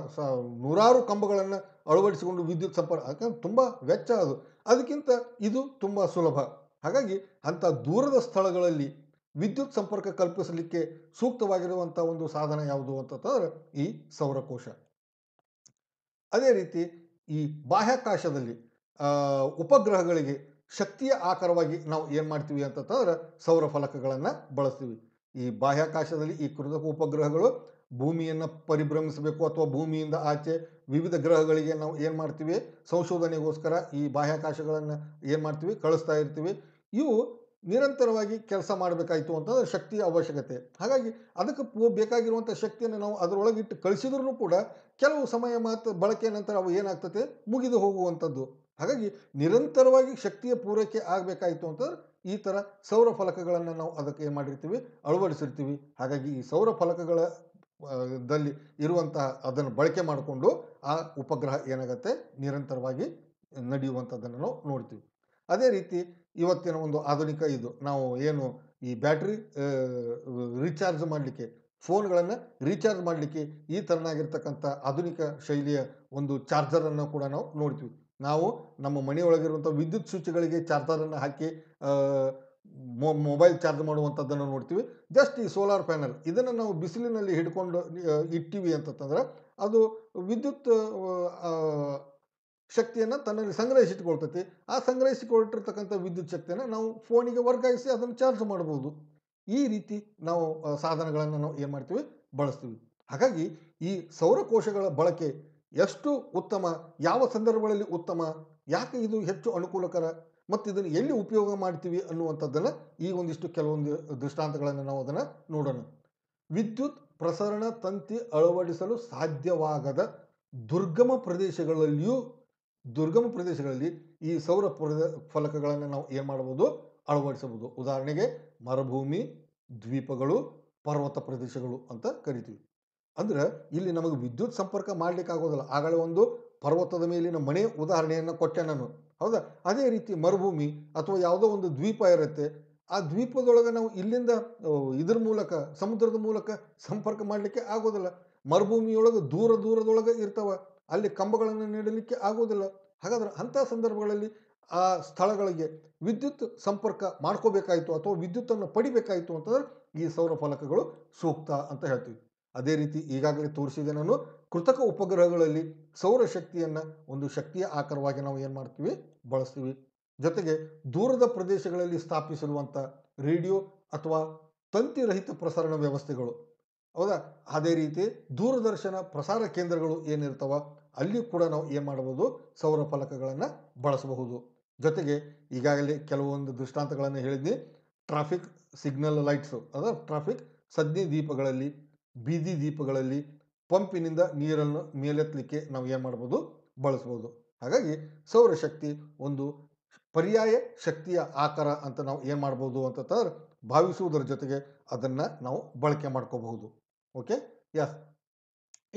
ನೂರಾರು ಕಂಬಗಳನ್ನು ಅಳವಡಿಸಿಕೊಂಡು ವಿದ್ಯುತ್ ಸಂಪರ್ಕ, ಯಾಕಂದ್ರೆ ತುಂಬ ವೆಚ್ಚ ಅದು, ಅದಕ್ಕಿಂತ ಇದು ತುಂಬ ಸುಲಭ. ಹಾಗಾಗಿ ಅಂಥ ದೂರದ ಸ್ಥಳಗಳಲ್ಲಿ ವಿದ್ಯುತ್ ಸಂಪರ್ಕ ಕಲ್ಪಿಸಲಿಕ್ಕೆ ಸೂಕ್ತವಾಗಿರುವಂಥ ಒಂದು ಸಾಧನ ಯಾವುದು ಅಂತಂದ್ರೆ ಈ ಸೌರಕೋಶ. ಅದೇ ರೀತಿ ಈ ಬಾಹ್ಯಾಕಾಶದಲ್ಲಿ ಉಪಗ್ರಹಗಳಿಗೆ ಶಕ್ತಿಯ ಆಕಾರವಾಗಿ ನಾವು ಏನು ಮಾಡ್ತೀವಿ ಅಂತಂದ್ರೆ ಸೌರ ಫಲಕಗಳನ್ನು ಬಳಸ್ತೀವಿ. ಈ ಬಾಹ್ಯಾಕಾಶದಲ್ಲಿ ಈ ಕೃತಕ ಉಪಗ್ರಹಗಳು ಭೂಮಿಯನ್ನು ಪರಿಭ್ರಮಿಸಬೇಕು ಅಥವಾ ಭೂಮಿಯಿಂದ ಆಚೆ ವಿವಿಧ ಗ್ರಹಗಳಿಗೆ ನಾವು ಏನು ಮಾಡ್ತೀವಿ ಸಂಶೋಧನೆಗೋಸ್ಕರ ಈ ಬಾಹ್ಯಾಕಾಶಗಳನ್ನು ಏನು ಮಾಡ್ತೀವಿ ಕಳಿಸ್ತಾ ಇರ್ತೀವಿ. ಇವು ನಿರಂತರವಾಗಿ ಕೆಲಸ ಮಾಡಬೇಕಾಯಿತು ಅಂತಂದ್ರೆ ಶಕ್ತಿಯ ಅವಶ್ಯಕತೆ. ಹಾಗಾಗಿ ಅದಕ್ಕೆ ಬೇಕಾಗಿರುವಂಥ ಶಕ್ತಿಯನ್ನು ನಾವು ಅದರೊಳಗಿಟ್ಟು ಕಳಿಸಿದ್ರೂ ಕೂಡ ಕೆಲವು ಸಮಯ ಮಾತ್ರ ಬಳಕೆಯ ನಂತರ ಅವು ಏನಾಗ್ತದೆ ಮುಗಿದು ಹೋಗುವಂಥದ್ದು. ಹಾಗಾಗಿ ನಿರಂತರವಾಗಿ ಶಕ್ತಿಯ ಪೂರೈಕೆ ಆಗಬೇಕಾಯಿತು ಅಂತಂದ್ರೆ ಈ ಥರ ಸೌರ ಫಲಕಗಳನ್ನು ನಾವು ಅದಕ್ಕೆ ಏನು ಮಾಡಿರ್ತೀವಿ ಅಳವಡಿಸಿರ್ತೀವಿ. ಹಾಗಾಗಿ ಈ ಸೌರ ಫಲಕಗಳ ದಲ್ಲಿ ಇರುವಂತಹ ಅದನ್ನು ಬಳಕೆ ಮಾಡಿಕೊಂಡು ಆ ಉಪಗ್ರಹ ಏನಾಗುತ್ತೆ ನಿರಂತರವಾಗಿ ನಡೆಯುವಂಥದ್ದನ್ನು ನಾವು ನೋಡ್ತೀವಿ. ಅದೇ ರೀತಿ ಇವತ್ತಿನ ಒಂದು ಆಧುನಿಕ ಇದು ನಾವು ಏನು ಈ ಬ್ಯಾಟ್ರಿ ರೀಚಾರ್ಜ್ ಮಾಡಲಿಕ್ಕೆ ಫೋನ್ಗಳನ್ನು ರೀಚಾರ್ಜ್ ಮಾಡಲಿಕ್ಕೆ ಈ ಥರನಾಗಿರ್ತಕ್ಕಂಥ ಆಧುನಿಕ ಶೈಲಿಯ ಒಂದು ಚಾರ್ಜರನ್ನು ಕೂಡ ನಾವು ನೋಡ್ತೀವಿ. ನಾವು ನಮ್ಮ ಮನೆಯೊಳಗಿರುವಂಥ ವಿದ್ಯುತ್ ಸ್ವಿಚ್ಗಳಿಗೆ ಚಾರ್ಜರನ್ನು ಹಾಕಿ ಮೊಬೈಲ್ ಚಾರ್ಜ್ ಮಾಡುವಂಥದ್ದನ್ನು ನೋಡ್ತೀವಿ. ಜಸ್ಟ್ ಈ ಸೋಲಾರ್ ಪ್ಯಾನಲ್ ಇದನ್ನು ನಾವು ಬಿಸಿಲಿನಲ್ಲಿ ಹಿಡ್ಕೊಂಡು ಇಟ್ಟಿವಿ ಅಂತಂದ್ರೆ ಅದು ವಿದ್ಯುತ್ ಶಕ್ತಿಯನ್ನು ತನ್ನಲ್ಲಿ ಸಂಗ್ರಹಿಸಿಟ್ಕೊಳ್ತೈತಿ. ಆ ಸಂಗ್ರಹಿಸಿಕೊಂಡಿರ್ತಕ್ಕಂಥ ವಿದ್ಯುತ್ ಶಕ್ತಿಯನ್ನು ನಾವು ಫೋನಿಗೆ ವರ್ಗಾಯಿಸಿ ಅದನ್ನು ಚಾರ್ಜ್ ಮಾಡಬಹುದು. ಈ ರೀತಿ ನಾವು ಸಾಧನಗಳನ್ನು ನಾವು ಏನು ಮಾಡ್ತೀವಿ, ಬಳಸ್ತೀವಿ. ಹಾಗಾಗಿ ಈ ಸೌರಕೋಶಗಳ ಬಳಕೆ ಎಷ್ಟು ಉತ್ತಮ, ಯಾವ ಸಂದರ್ಭಗಳಲ್ಲಿ ಉತ್ತಮ, ಯಾಕೆ ಇದು ಹೆಚ್ಚು ಅನುಕೂಲಕರ ಮತ್ತು ಇದನ್ನು ಎಲ್ಲಿ ಉಪಯೋಗ ಮಾಡ್ತೀವಿ ಅನ್ನುವಂಥದ್ದನ್ನು ಈ ಒಂದಿಷ್ಟು ಕೆಲವೊಂದು ದೃಷ್ಟಾಂತಗಳನ್ನು ನಾವು ಅದನ್ನು ನೋಡೋಣ. ವಿದ್ಯುತ್ ಪ್ರಸರಣ ತಂತಿ ಅಳವಡಿಸಲು ಸಾಧ್ಯವಾಗದ ದುರ್ಗಮ ಪ್ರದೇಶಗಳಲ್ಲಿ ಈ ಸೌರ ಫಲಕಗಳನ್ನು ನಾವು ಏನು ಮಾಡಬಹುದು, ಅಳವಡಿಸಬಹುದು. ಉದಾಹರಣೆಗೆ ಮರುಭೂಮಿ, ದ್ವೀಪಗಳು, ಪರ್ವತ ಪ್ರದೇಶಗಳು ಅಂತ ಕರಿತೀವಿ. ಅಂದ್ರೆ ಇಲ್ಲಿ ನಮಗೆ ವಿದ್ಯುತ್ ಸಂಪರ್ಕ ಮಾಡ್ಲಿಕ್ಕೆ ಆಗೋದಿಲ್ಲ. ಆಗಲೇ ಒಂದು ಪರ್ವತದ ಮೇಲಿನ ಮನೆ ಉದಾಹರಣೆಯನ್ನು ಕೊಟ್ಟೆ ನಾನು, ಹೌದಾ? ಅದೇ ರೀತಿ ಮರುಭೂಮಿ ಅಥವಾ ಯಾವುದೋ ಒಂದು ದ್ವೀಪ ಇರುತ್ತೆ. ಆ ದ್ವೀಪದೊಳಗೆ ನಾವು ಇಲ್ಲಿಂದ ಇದ್ರ ಮೂಲಕ, ಸಮುದ್ರದ ಮೂಲಕ ಸಂಪರ್ಕ ಮಾಡಲಿಕ್ಕೆ ಆಗೋದಿಲ್ಲ. ಮರುಭೂಮಿಯೊಳಗೆ ದೂರದೊಳಗೆ ಇರ್ತಾವ, ಅಲ್ಲಿ ಕಂಬಗಳನ್ನು ನೀಡಲಿಕ್ಕೆ ಆಗೋದಿಲ್ಲ. ಹಾಗಾದ್ರೆ ಅಂಥ ಸಂದರ್ಭಗಳಲ್ಲಿ ಆ ಸ್ಥಳಗಳಿಗೆ ವಿದ್ಯುತ್ ಸಂಪರ್ಕ ಮಾಡ್ಕೋಬೇಕಾಯಿತು ಅಥವಾ ವಿದ್ಯುತ್ತನ್ನು ಪಡಿಬೇಕಾಯಿತು ಅಂತಂದ್ರೆ ಈ ಸೌರ ಫಲಕಗಳು ಸೂಕ್ತ ಅಂತ ಹೇಳ್ತೀವಿ. ಅದೇ ರೀತಿ ಈಗಾಗಲೇ ತೋರಿಸಿದೆ ನಾನು, ಕೃತಕ ಉಪಗ್ರಹಗಳಲ್ಲಿ ಸೌರಶಕ್ತಿಯನ್ನು ಒಂದು ಶಕ್ತಿಯ ಆಕಾರವಾಗಿ ನಾವು ಏನು ಮಾಡ್ತೀವಿ, ಬಳಸ್ತೀವಿ. ಜೊತೆಗೆ ದೂರದ ಪ್ರದೇಶಗಳಲ್ಲಿ ಸ್ಥಾಪಿಸಿರುವಂಥ ರೇಡಿಯೋ ಅಥವಾ ತಂತಿರಹಿತ ಪ್ರಸರಣ ವ್ಯವಸ್ಥೆಗಳು, ಹೌದಾ? ಅದೇ ರೀತಿ ದೂರದರ್ಶನ ಪ್ರಸಾರ ಕೇಂದ್ರಗಳು ಏನಿರ್ತಾವ ಅಲ್ಲಿ ಕೂಡ ನಾವು ಏನು ಮಾಡಬಹುದು, ಸೌರ ಫಲಕಗಳನ್ನು ಬಳಸಬಹುದು. ಜೊತೆಗೆ ಈಗಾಗಲೇ ಕೆಲವೊಂದು ದೃಷ್ಟಾಂತಗಳನ್ನು ಹೇಳಿದ್ವಿ. ಟ್ರಾಫಿಕ್ ಸಿಗ್ನಲ್ ಲೈಟ್ಸು, ಅಂದರೆ ಟ್ರಾಫಿಕ್ ಸದ್ದಿ ದೀಪಗಳಲ್ಲಿ, ಬೀದಿ ದೀಪಗಳಲ್ಲಿ, ಪಂಪಿನಿಂದ ನೀರನ್ನು ಮೇಲೆತ್ತಲಿಕ್ಕೆ ನಾವು ಏನು ಮಾಡ್ಬೋದು, ಬಳಸ್ಬೋದು. ಹಾಗಾಗಿ ಸೌರಶಕ್ತಿ ಒಂದು ಪರ್ಯಾಯ ಶಕ್ತಿಯ ಆಕಾರ ಅಂತ ನಾವು ಏನು ಮಾಡ್ಬೋದು ಅಂತಂದ್ರೆ ಭಾವಿಸುವುದರ ಜೊತೆಗೆ ಅದನ್ನು ನಾವು ಬಳಕೆ ಮಾಡ್ಕೋಬಹುದು. Okay, Yes.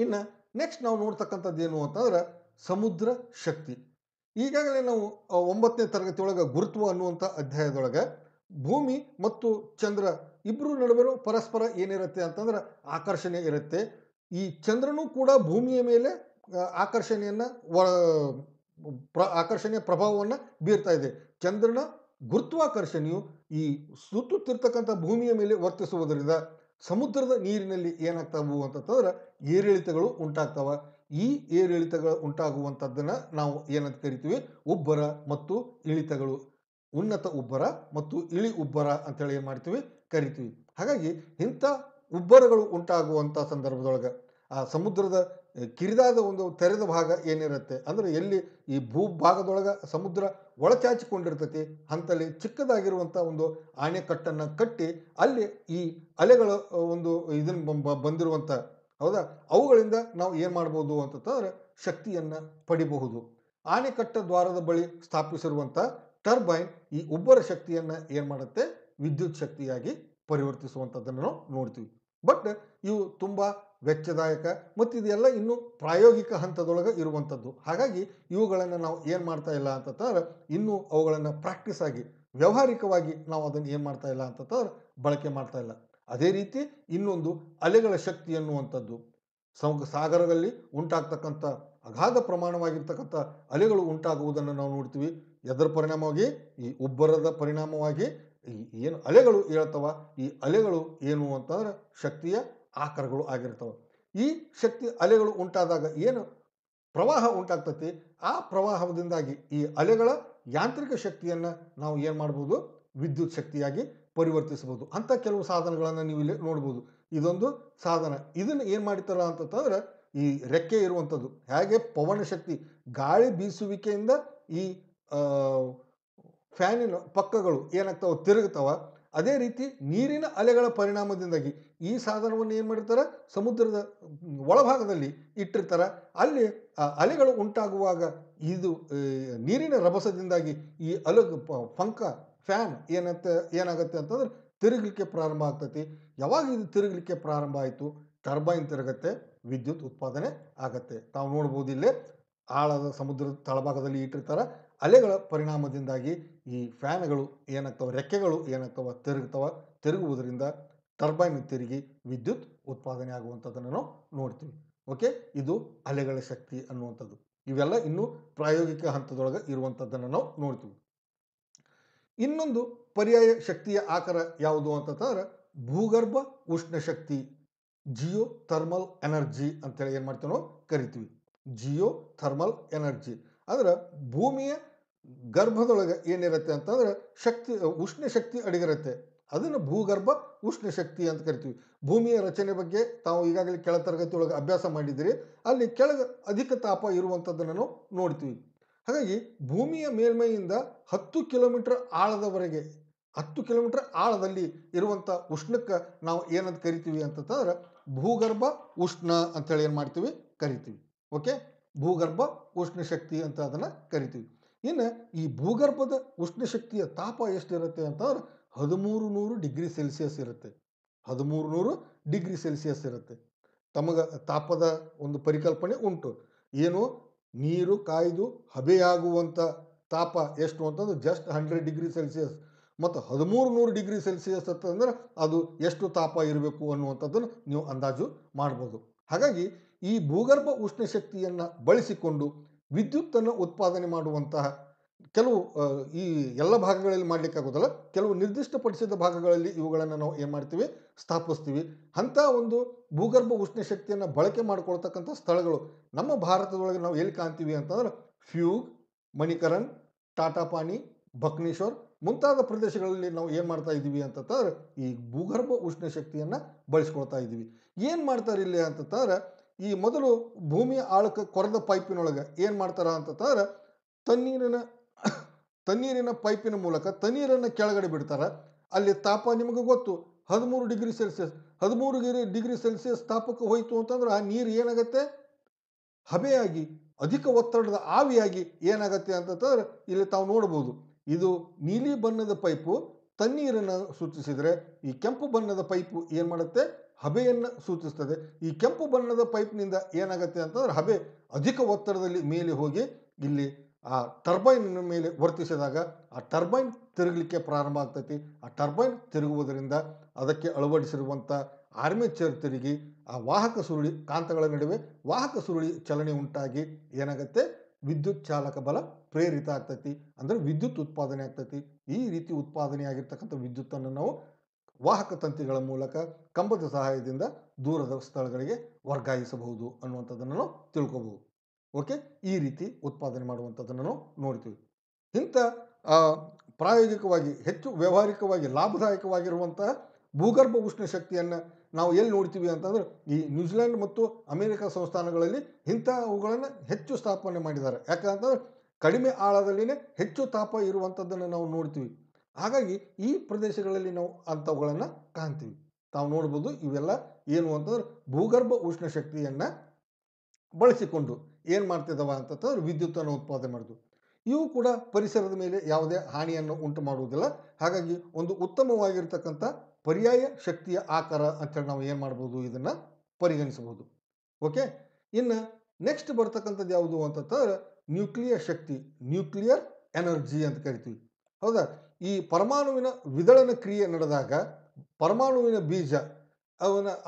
ಇನ್ನು ನೆಕ್ಸ್ಟ್ ನಾವು ನೋಡ್ತಕ್ಕಂಥದ್ದು ಏನು ಅಂತಂದ್ರೆ ಸಮುದ್ರ ಶಕ್ತಿ. ಈಗಾಗಲೇ ನಾವು 9ನೇ ತರಗತಿಯೊಳಗೆ ಗುರುತ್ವ ಅನ್ನುವಂಥ ಅಧ್ಯಾಯದೊಳಗೆ ಭೂಮಿ ಮತ್ತು ಚಂದ್ರ ಇಬ್ಬರು ನಡುವೆ ಪರಸ್ಪರ ಏನಿರುತ್ತೆ ಅಂತಂದ್ರೆ ಆಕರ್ಷಣೆ ಇರುತ್ತೆ. ಈ ಚಂದ್ರನೂ ಕೂಡ ಭೂಮಿಯ ಮೇಲೆ ಆಕರ್ಷಣೆಯ ಪ್ರಭಾವವನ್ನು ಬೀರ್ತಾ ಇದೆ. ಚಂದ್ರನ ಗುರುತ್ವಾಕರ್ಷಣೆಯು ಈ ಸುತ್ತುತ್ತಿರ್ತಕ್ಕಂಥ ಭೂಮಿಯ ಮೇಲೆ ವರ್ತಿಸುವುದರಿಂದ ಸಮುದ್ರದ ನೀರಿನಲ್ಲಿ ಏನಾಗ್ತಾವು ಅಂತಂದ್ರೆ ಏರಿಳಿತಗಳು ಉಂಟಾಗ್ತಾವ. ಈ ಏರಿಳಿತಗಳು ಉಂಟಾಗುವಂಥದ್ದನ್ನು ನಾವು ಏನಂತ ಕರಿತೀವಿ, ಉಬ್ಬರ ಮತ್ತು ಇಳಿತಗಳು. ಉನ್ನತ ಉಬ್ಬರ ಮತ್ತು ಇಳಿ ಉಬ್ಬರ ಅಂತೇಳಿ ಏನು ಮಾಡ್ತೀವಿ, ಕರಿತೀವಿ. ಹಾಗಾಗಿ ಇಂಥ ಉಬ್ಬರಗಳು ಉಂಟಾಗುವಂಥ ಸಂದರ್ಭದೊಳಗೆ ಆ ಸಮುದ್ರದ ಕಿರಿದಾದ ಒಂದು ತೆರೆದ ಭಾಗ ಏನಿರುತ್ತೆ, ಅಂದರೆ ಎಲ್ಲಿ ಈ ಭೂಭಾಗದೊಳಗೆ ಸಮುದ್ರ ಒಳಚಾಚಿಕೊಂಡಿರ್ತೈತಿ ಅಂತಲ್ಲಿ ಚಿಕ್ಕದಾಗಿರುವಂಥ ಒಂದು ಆಣೆಕಟ್ಟನ್ನು ಕಟ್ಟಿ ಅಲ್ಲಿ ಈ ಅಲೆಗಳ ಒಂದು ಇದನ್ನು ಬಂದಿರುವಂಥ, ಹೌದಾ, ಅವುಗಳಿಂದ ನಾವು ಏನು ಮಾಡ್ಬೋದು ಅಂತಂದ್ರೆ ಶಕ್ತಿಯನ್ನು ಪಡಿಬಹುದು. ಆಣೆಕಟ್ಟ ದ್ವಾರದ ಬಳಿ ಸ್ಥಾಪಿಸಿರುವಂಥ ಟರ್ಬೈನ್ ಈ ಉಬ್ಬರ ಶಕ್ತಿಯನ್ನು ಏನು ಮಾಡುತ್ತೆ, ವಿದ್ಯುತ್ ಶಕ್ತಿಯಾಗಿ ಪರಿವರ್ತಿಸುವಂಥದ್ದನ್ನು ನಾವು ನೋಡ್ತೀವಿ. ಬಟ್ ಇವು ತುಂಬ ವೆಚ್ಚದಾಯಕ ಮತ್ತು ಇದೆಲ್ಲ ಇನ್ನೂ ಪ್ರಾಯೋಗಿಕ ಹಂತದೊಳಗೆ ಇರುವಂಥದ್ದು. ಹಾಗಾಗಿ ಇವುಗಳನ್ನು ನಾವು ಏನು ಮಾಡ್ತಾ ಇಲ್ಲ ಅಂತಂದ್ರೆ ಇನ್ನೂ ಅವುಗಳನ್ನು ಪ್ರಾಕ್ಟೀಸ್ ಆಗಿ ವ್ಯಾವಹಾರಿಕವಾಗಿ ನಾವು ಅದನ್ನು ಏನು ಮಾಡ್ತಾ ಇಲ್ಲ ಅಂತಂದ್ರೆ ಬಳಕೆ ಮಾಡ್ತಾ ಇಲ್ಲ. ಅದೇ ರೀತಿ ಇನ್ನೊಂದು ಅಲೆಗಳ ಶಕ್ತಿ ಅನ್ನುವಂಥದ್ದು, ಸಾಗರದಲ್ಲಿ ಉಂಟಾಗ್ತಕ್ಕಂಥ ಅಗಾಧ ಪ್ರಮಾಣವಾಗಿರ್ತಕ್ಕಂಥ ಅಲೆಗಳು ಉಂಟಾಗುವುದನ್ನು ನಾವು ನೋಡ್ತೀವಿ. ಅದರ ಪರಿಣಾಮವಾಗಿ ಈ ಉಬ್ಬರದ ಪರಿಣಾಮವಾಗಿ ಏನು ಅಲೆಗಳು ಹೇಳ್ತವ, ಈ ಅಲೆಗಳು ಏನು ಅಂತಂದ್ರೆ ಶಕ್ತಿಯ ಆಕಾರಗಳು ಆಗಿರ್ತವೆ. ಈ ಶಕ್ತಿ ಅಲೆಗಳು ಉಂಟಾದಾಗ ಏನು ಪ್ರವಾಹ ಉಂಟಾಗ್ತತಿ, ಆ ಪ್ರವಾಹದಿಂದಾಗಿ ಈ ಅಲೆಗಳ ಯಾಂತ್ರಿಕ ಶಕ್ತಿಯನ್ನು ನಾವು ಏನು ಮಾಡ್ಬೋದು, ವಿದ್ಯುತ್ ಶಕ್ತಿಯಾಗಿ ಪರಿವರ್ತಿಸಬಹುದು. ಅಂಥ ಕೆಲವು ಸಾಧನಗಳನ್ನು ನೀವು ಇಲ್ಲಿ ನೋಡ್ಬೋದು. ಇದೊಂದು ಸಾಧನ. ಇದನ್ನು ಏನು ಮಾಡ್ತಾರ ಅಂತಂದ್ರೆ ಈ ರೆಕ್ಕೆ ಇರುವಂಥದ್ದು, ಹೇಗೆ ಪವನ ಶಕ್ತಿ ಗಾಳಿ ಬೀಸುವಿಕೆಯಿಂದ ಈ ಫ್ಯಾನಿನ ಪಕ್ಕಗಳು ಏನಾಗ್ತಾವ, ತಿರುಗ್ತಾವ. ಅದೇ ರೀತಿ ನೀರಿನ ಅಲೆಗಳ ಪರಿಣಾಮದಿಂದಾಗಿ ಈ ಸಾಧನವನ್ನು ಏನು ಮಾಡಿರ್ತಾರೆ, ಸಮುದ್ರದ ಒಳಭಾಗದಲ್ಲಿ ಇಟ್ಟಿರ್ತಾರೆ. ಅಲ್ಲಿ ಅಲೆಗಳು ಉಂಟಾಗುವಾಗ ಇದು ನೀರಿನ ರಭಸದಿಂದಾಗಿ ಈ ಫ್ಯಾನ್ ಏನಾಗುತ್ತೆ ಅಂತಂದ್ರೆ ತಿರುಗಲಿಕ್ಕೆ ಪ್ರಾರಂಭ ಆಗ್ತೈತಿ. ಯಾವಾಗ ಇದು ತಿರುಗಲಿಕ್ಕೆ ಪ್ರಾರಂಭ ಆಯಿತು, ಟರ್ಬೈನ್ ತಿರುಗತ್ತೆ, ವಿದ್ಯುತ್ ಉತ್ಪಾದನೆ ಆಗತ್ತೆ. ತಾವು ನೋಡ್ಬೋದು ಇಲ್ಲೇ ಆಳದ ಸಮುದ್ರದ ತಳಭಾಗದಲ್ಲಿ ಇಟ್ಟಿರ್ತಾರೆ. ಅಲೆಗಳ ಪರಿಣಾಮದಿಂದಾಗಿ ಈ ಫ್ಯಾನ್ಗಳು ಏನಾಗ್ತವೆ, ರೆಕ್ಕೆಗಳು ಏನಾಗ್ತವೆ, ತಿರುಗುವುದರಿಂದ ಟರ್ಬೈನ್ ತಿರುಗಿ ವಿದ್ಯುತ್ ಉತ್ಪಾದನೆ ಆಗುವಂಥದ್ದನ್ನು ನಾವು ನೋಡ್ತೀವಿ. ಓಕೆ, ಇದು ಅಲೆಗಳ ಶಕ್ತಿ ಅನ್ನುವಂಥದ್ದು. ಇವೆಲ್ಲ ಇನ್ನೂ ಪ್ರಾಯೋಗಿಕ ಹಂತದೊಳಗೆ ಇರುವಂಥದ್ದನ್ನು ನಾವು ನೋಡ್ತೀವಿ. ಇನ್ನೊಂದು ಪರ್ಯಾಯ ಶಕ್ತಿಯ ಆಕಾರ ಯಾವುದು ಅಂತಂದ್ರೆ ಭೂಗರ್ಭ ಉಷ್ಣ ಶಕ್ತಿ, ಜಿಯೋ ಥರ್ಮಲ್ ಎನರ್ಜಿ ಅಂತೇಳಿ ಏನು ಮಾಡ್ತೀವಿ ನಾವು ಕರಿತೀವಿ. ಜಿಯೋ ಥರ್ಮಲ್ ಎನರ್ಜಿ ಅಂದ್ರೆ ಭೂಮಿಯ ಗರ್ಭದೊಳಗೆ ಏನಿರುತ್ತೆ ಅಂತಂದ್ರೆ ಶಕ್ತಿ, ಉಷ್ಣ ಶಕ್ತಿ ಅಡಗಿರುತ್ತೆ. ಅದನ್ನು ಭೂಗರ್ಭ ಉಷ್ಣ ಶಕ್ತಿ ಅಂತ ಕರಿತೀವಿ. ಭೂಮಿಯ ರಚನೆ ಬಗ್ಗೆ ತಾವು ಈಗಾಗಲೇ ಕೆಳ ತರಗತಿ ಒಳಗೆ ಅಭ್ಯಾಸ ಮಾಡಿದಿರಿ. ಅಲ್ಲಿ ಕೆಳಗೆ ಅಧಿಕ ತಾಪ ಇರುವಂಥದ್ದನ್ನು ನಾವು ನೋಡ್ತೀವಿ. ಹಾಗಾಗಿ ಭೂಮಿಯ ಮೇಲ್ಮೈಯಿಂದ 10 ಕಿಲೋಮೀಟರ್ ಆಳದವರೆಗೆ, 10 ಕಿಲೋಮೀಟರ್ ಆಳದಲ್ಲಿ ಇರುವಂಥ ಉಷ್ಣಕ್ಕೆ ನಾವು ಏನಂತ ಕರಿತೀವಿ ಅಂತಂದ್ರೆ ಭೂಗರ್ಭ ಉಷ್ಣ ಅಂತೇಳಿ ಏನು ಮಾಡ್ತೀವಿ ಕರಿತೀವಿ. ಓಕೆ, ಭೂಗರ್ಭ ಉಷ್ಣ ಶಕ್ತಿ ಅಂತ ಅದನ್ನು ಕರಿತೀವಿ. ಇನ್ನು ಈ ಭೂಗರ್ಭದ ಉಷ್ಣ ಶಕ್ತಿಯ ತಾಪ ಎಷ್ಟಿರುತ್ತೆ ಅಂತಂದ್ರೆ 1300 ಡಿಗ್ರಿ ಸೆಲ್ಸಿಯಸ್ ಇರುತ್ತೆ. 1300 ಡಿಗ್ರಿ ಸೆಲ್ಸಿಯಸ್ ಇರುತ್ತೆ. ತಮಗೆ ತಾಪದ ಒಂದು ಪರಿಕಲ್ಪನೆ ಉಂಟು. ಏನು, ನೀರು ಕಾಯ್ದು ಹಬೆಯಾಗುವಂಥ ತಾಪ ಎಷ್ಟು ಅಂತಂದ್ರೆ ಜಸ್ಟ್ 100 ಡಿಗ್ರಿ ಸೆಲ್ಸಿಯಸ್. ಮತ್ತು 1300 ಡಿಗ್ರಿ ಸೆಲ್ಸಿಯಸ್ ಅಂತಂದ್ರೆ ಅದು ಎಷ್ಟು ತಾಪ ಇರಬೇಕು ಅನ್ನುವಂಥದ್ದನ್ನು ನೀವು ಅಂದಾಜು ಮಾಡ್ಬೋದು. ಹಾಗಾಗಿ ಈ ಭೂಗರ್ಭ ಉಷ್ಣ ಶಕ್ತಿಯನ್ನು ಬಳಸಿಕೊಂಡು ವಿದ್ಯುತ್ತನ್ನು ಉತ್ಪಾದನೆ ಮಾಡುವಂತಹ ಕೆಲವು ಈ ಎಲ್ಲ ಭಾಗಗಳಲ್ಲಿ ಮಾಡಲಿಕ್ಕಾಗೋದಲ್ಲ, ಕೆಲವು ನಿರ್ದಿಷ್ಟಪಡಿಸಿದ ಭಾಗಗಳಲ್ಲಿ ಇವುಗಳನ್ನು ನಾವು ಏನು ಮಾಡ್ತೀವಿ ಸ್ಥಾಪಿಸ್ತೀವಿ. ಅಂಥ ಒಂದು ಭೂಗರ್ಭ ಉಷ್ಣ ಶಕ್ತಿಯನ್ನು ಬಳಕೆ ಮಾಡ್ಕೊಳ್ತಕ್ಕಂಥ ಸ್ಥಳಗಳು ನಮ್ಮ ಭಾರತದೊಳಗೆ ನಾವು ಎಲ್ಲಿ ಕಾಣ್ತೀವಿ ಅಂತಂದ್ರೆ ಫ್ಯೂಗ್, ಮಣಿಕರಣ್, ಟಾಟಾಪಾನಿ, ಬಕ್ನೇಶ್ವರ್ ಮುಂತಾದ ಪ್ರದೇಶಗಳಲ್ಲಿ ನಾವು ಏನು ಮಾಡ್ತಾ ಇದ್ದೀವಿ ಅಂತಂದ್ರೆ ಈ ಭೂಗರ್ಭ ಉಷ್ಣ ಶಕ್ತಿಯನ್ನು ಬಳಸ್ಕೊಳ್ತಾ ಇದ್ದೀವಿ. ಏನು ಮಾಡ್ತಾರೆ ಇಲ್ಲಿ ಅಂತಂದ್ರೆ ಈ ಮೊದಲು ಭೂಮಿಯ ಆಳಕ್ಕೆ ಕೊರೆದ ಪೈಪಿನೊಳಗೆ ಏನು ಮಾಡ್ತಾರ ಅಂತಂದ್ರೆ ತಣ್ಣೀರಿನ ಪೈಪಿನ ಮೂಲಕ ತಣ್ಣೀರನ್ನು ಕೆಳಗಡೆ ಬಿಡ್ತಾರೆ. ಅಲ್ಲಿ ತಾಪ ನಿಮಗೆ ಗೊತ್ತು 13 ಡಿಗ್ರಿ ಸೆಲ್ಸಿಯಸ್. 13 ಡಿಗ್ರಿ ಸೆಲ್ಸಿಯಸ್ ತಾಪಕ್ಕೆ ಹೋಯಿತು ಅಂತಂದ್ರೆ ಆ ನೀರು ಏನಾಗುತ್ತೆ, ಹಬೆಯಾಗಿ ಅಧಿಕ ಒತ್ತಡದ ಆವಿಯಾಗಿ ಏನಾಗುತ್ತೆ ಅಂತಂದ್ರೆ ಇಲ್ಲಿ ತಾವು ನೋಡ್ಬೋದು. ಇದು ನೀಲಿ ಬಣ್ಣದ ಪೈಪು ತಣ್ಣೀರನ್ನು ಸೂಚಿಸಿದರೆ, ಈ ಕೆಂಪು ಬಣ್ಣದ ಪೈಪು ಏನು ಮಾಡುತ್ತೆ, ಹಬೆಯನ್ನು ಸೂಚಿಸ್ತದೆ. ಈ ಕೆಂಪು ಬಣ್ಣದ ಪೈಪ್ನಿಂದ ಏನಾಗುತ್ತೆ ಅಂತಂದ್ರೆ ಹಬೆ ಅಧಿಕ ಒತ್ತಡದಲ್ಲಿ ಮೇಲೆ ಹೋಗಿ ಇಲ್ಲಿ ಆ ಟರ್ಬೈನ್ ಮೇಲೆ ವರ್ತಿಸಿದಾಗ ಆ ಟರ್ಬೈನ್ ತಿರುಗಲಿಕ್ಕೆ ಪ್ರಾರಂಭ ಆಗ್ತೈತಿ. ಆ ಟರ್ಬೈನ್ ತಿರುಗುವುದರಿಂದ ಅದಕ್ಕೆ ಅಳವಡಿಸಿರುವಂಥ ಆರ್ಮೇಚರ್ ತಿರುಗಿ ಆ ವಾಹಕ ಸುರುಳಿ ಕಾಂತಗಳ ನಡುವೆ ವಾಹಕ ಸುರುಳಿ ಚಲನೆ ಉಂಟಾಗಿ ಏನಾಗುತ್ತೆ, ವಿದ್ಯುತ್ ಚಾಲಕ ಬಲ ಪ್ರೇರಿತ ಆಗ್ತೈತಿ. ಅಂದರೆ ವಿದ್ಯುತ್ ಉತ್ಪಾದನೆ ಆಗ್ತೈತಿ. ಈ ರೀತಿ ಉತ್ಪಾದನೆ ಆಗಿರ್ತಕ್ಕಂಥ ವಿದ್ಯುತ್ತನ್ನು ನಾವು ವಾಹಕ ತಂತಿಗಳ ಮೂಲಕ ಕಂಬದ ಸಹಾಯದಿಂದ ದೂರದ ಸ್ಥಳಗಳಿಗೆ ವರ್ಗಾಯಿಸಬಹುದು ಅನ್ನುವಂಥದ್ದನ್ನು ನಾವು ತಿಳ್ಕೊಬಹುದು. ಓಕೆ, ಈ ರೀತಿ ಉತ್ಪಾದನೆ ಮಾಡುವಂಥದ್ದನ್ನು ನಾವು ನೋಡ್ತೀವಿ. ಇಂಥ ಪ್ರಾಯೋಗಿಕವಾಗಿ ಹೆಚ್ಚು ವ್ಯಾವಹಾರಿಕವಾಗಿ ಲಾಭದಾಯಕವಾಗಿರುವಂತಹ ಭೂಗರ್ಭ ಉಷ್ಣ ಶಕ್ತಿಯನ್ನು ನಾವು ಎಲ್ಲಿ ನೋಡ್ತೀವಿ ಅಂತಂದ್ರೆ ಈ ನ್ಯೂಜಿಲೆಂಡ್ ಮತ್ತು ಅಮೆರಿಕ ಸಂಸ್ಥಾನಗಳಲ್ಲಿ ಇಂಥವುಗಳನ್ನು ಹೆಚ್ಚು ಸ್ಥಾಪನೆ ಮಾಡಿದ್ದಾರೆ. ಯಾಕಂತಂದ್ರೆ ಕಡಿಮೆ ಆಳದಲ್ಲಿನೇ ಹೆಚ್ಚು ತಾಪ ಇರುವಂಥದ್ದನ್ನು ನಾವು ನೋಡ್ತೀವಿ. ಹಾಗಾಗಿ ಈ ಪ್ರದೇಶಗಳಲ್ಲಿ ನಾವು ಅಂಥವುಗಳನ್ನು ಕಾಣ್ತೀವಿ. ತಾವು ನೋಡ್ಬೋದು. ಇವೆಲ್ಲ ಏನು ಅಂತಂದ್ರೆ ಭೂಗರ್ಭ ಉಷ್ಣ ಶಕ್ತಿಯನ್ನು ಬಳಸಿಕೊಂಡು ಏನು ಮಾಡ್ತಿದ್ದಾವ ಅಂತಂದ್ರೆ ವಿದ್ಯುತ್ತನ್ನು ಉತ್ಪಾದನೆ ಮಾಡೋದು. ಇವು ಕೂಡ ಪರಿಸರದ ಮೇಲೆ ಯಾವುದೇ ಹಾನಿಯನ್ನು ಉಂಟು ಮಾಡುವುದಿಲ್ಲ. ಹಾಗಾಗಿ ಒಂದು ಉತ್ತಮವಾಗಿರ್ತಕ್ಕಂಥ ಪರ್ಯಾಯ ಶಕ್ತಿಯ ಆಕಾರ ಅಂತೇಳಿ ನಾವು ಏನು ಮಾಡ್ಬೋದು, ಇದನ್ನು ಪರಿಗಣಿಸಬಹುದು. ಓಕೆ, ಇನ್ನು ನೆಕ್ಸ್ಟ್ ಬರ್ತಕ್ಕಂಥದ್ದು ಯಾವುದು ಅಂತಂದ್ರೆ ನ್ಯೂಕ್ಲಿಯರ್ ಶಕ್ತಿ, ನ್ಯೂಕ್ಲಿಯರ್ ಎನರ್ಜಿ ಅಂತ ಕರಿತೀವಿ. ಹೌದಾ, ಈ ಪರಮಾಣುವಿನ ವಿದಳನ ಕ್ರಿಯೆ ನಡೆದಾಗ ಪರಮಾಣುವಿನ ಬೀಜ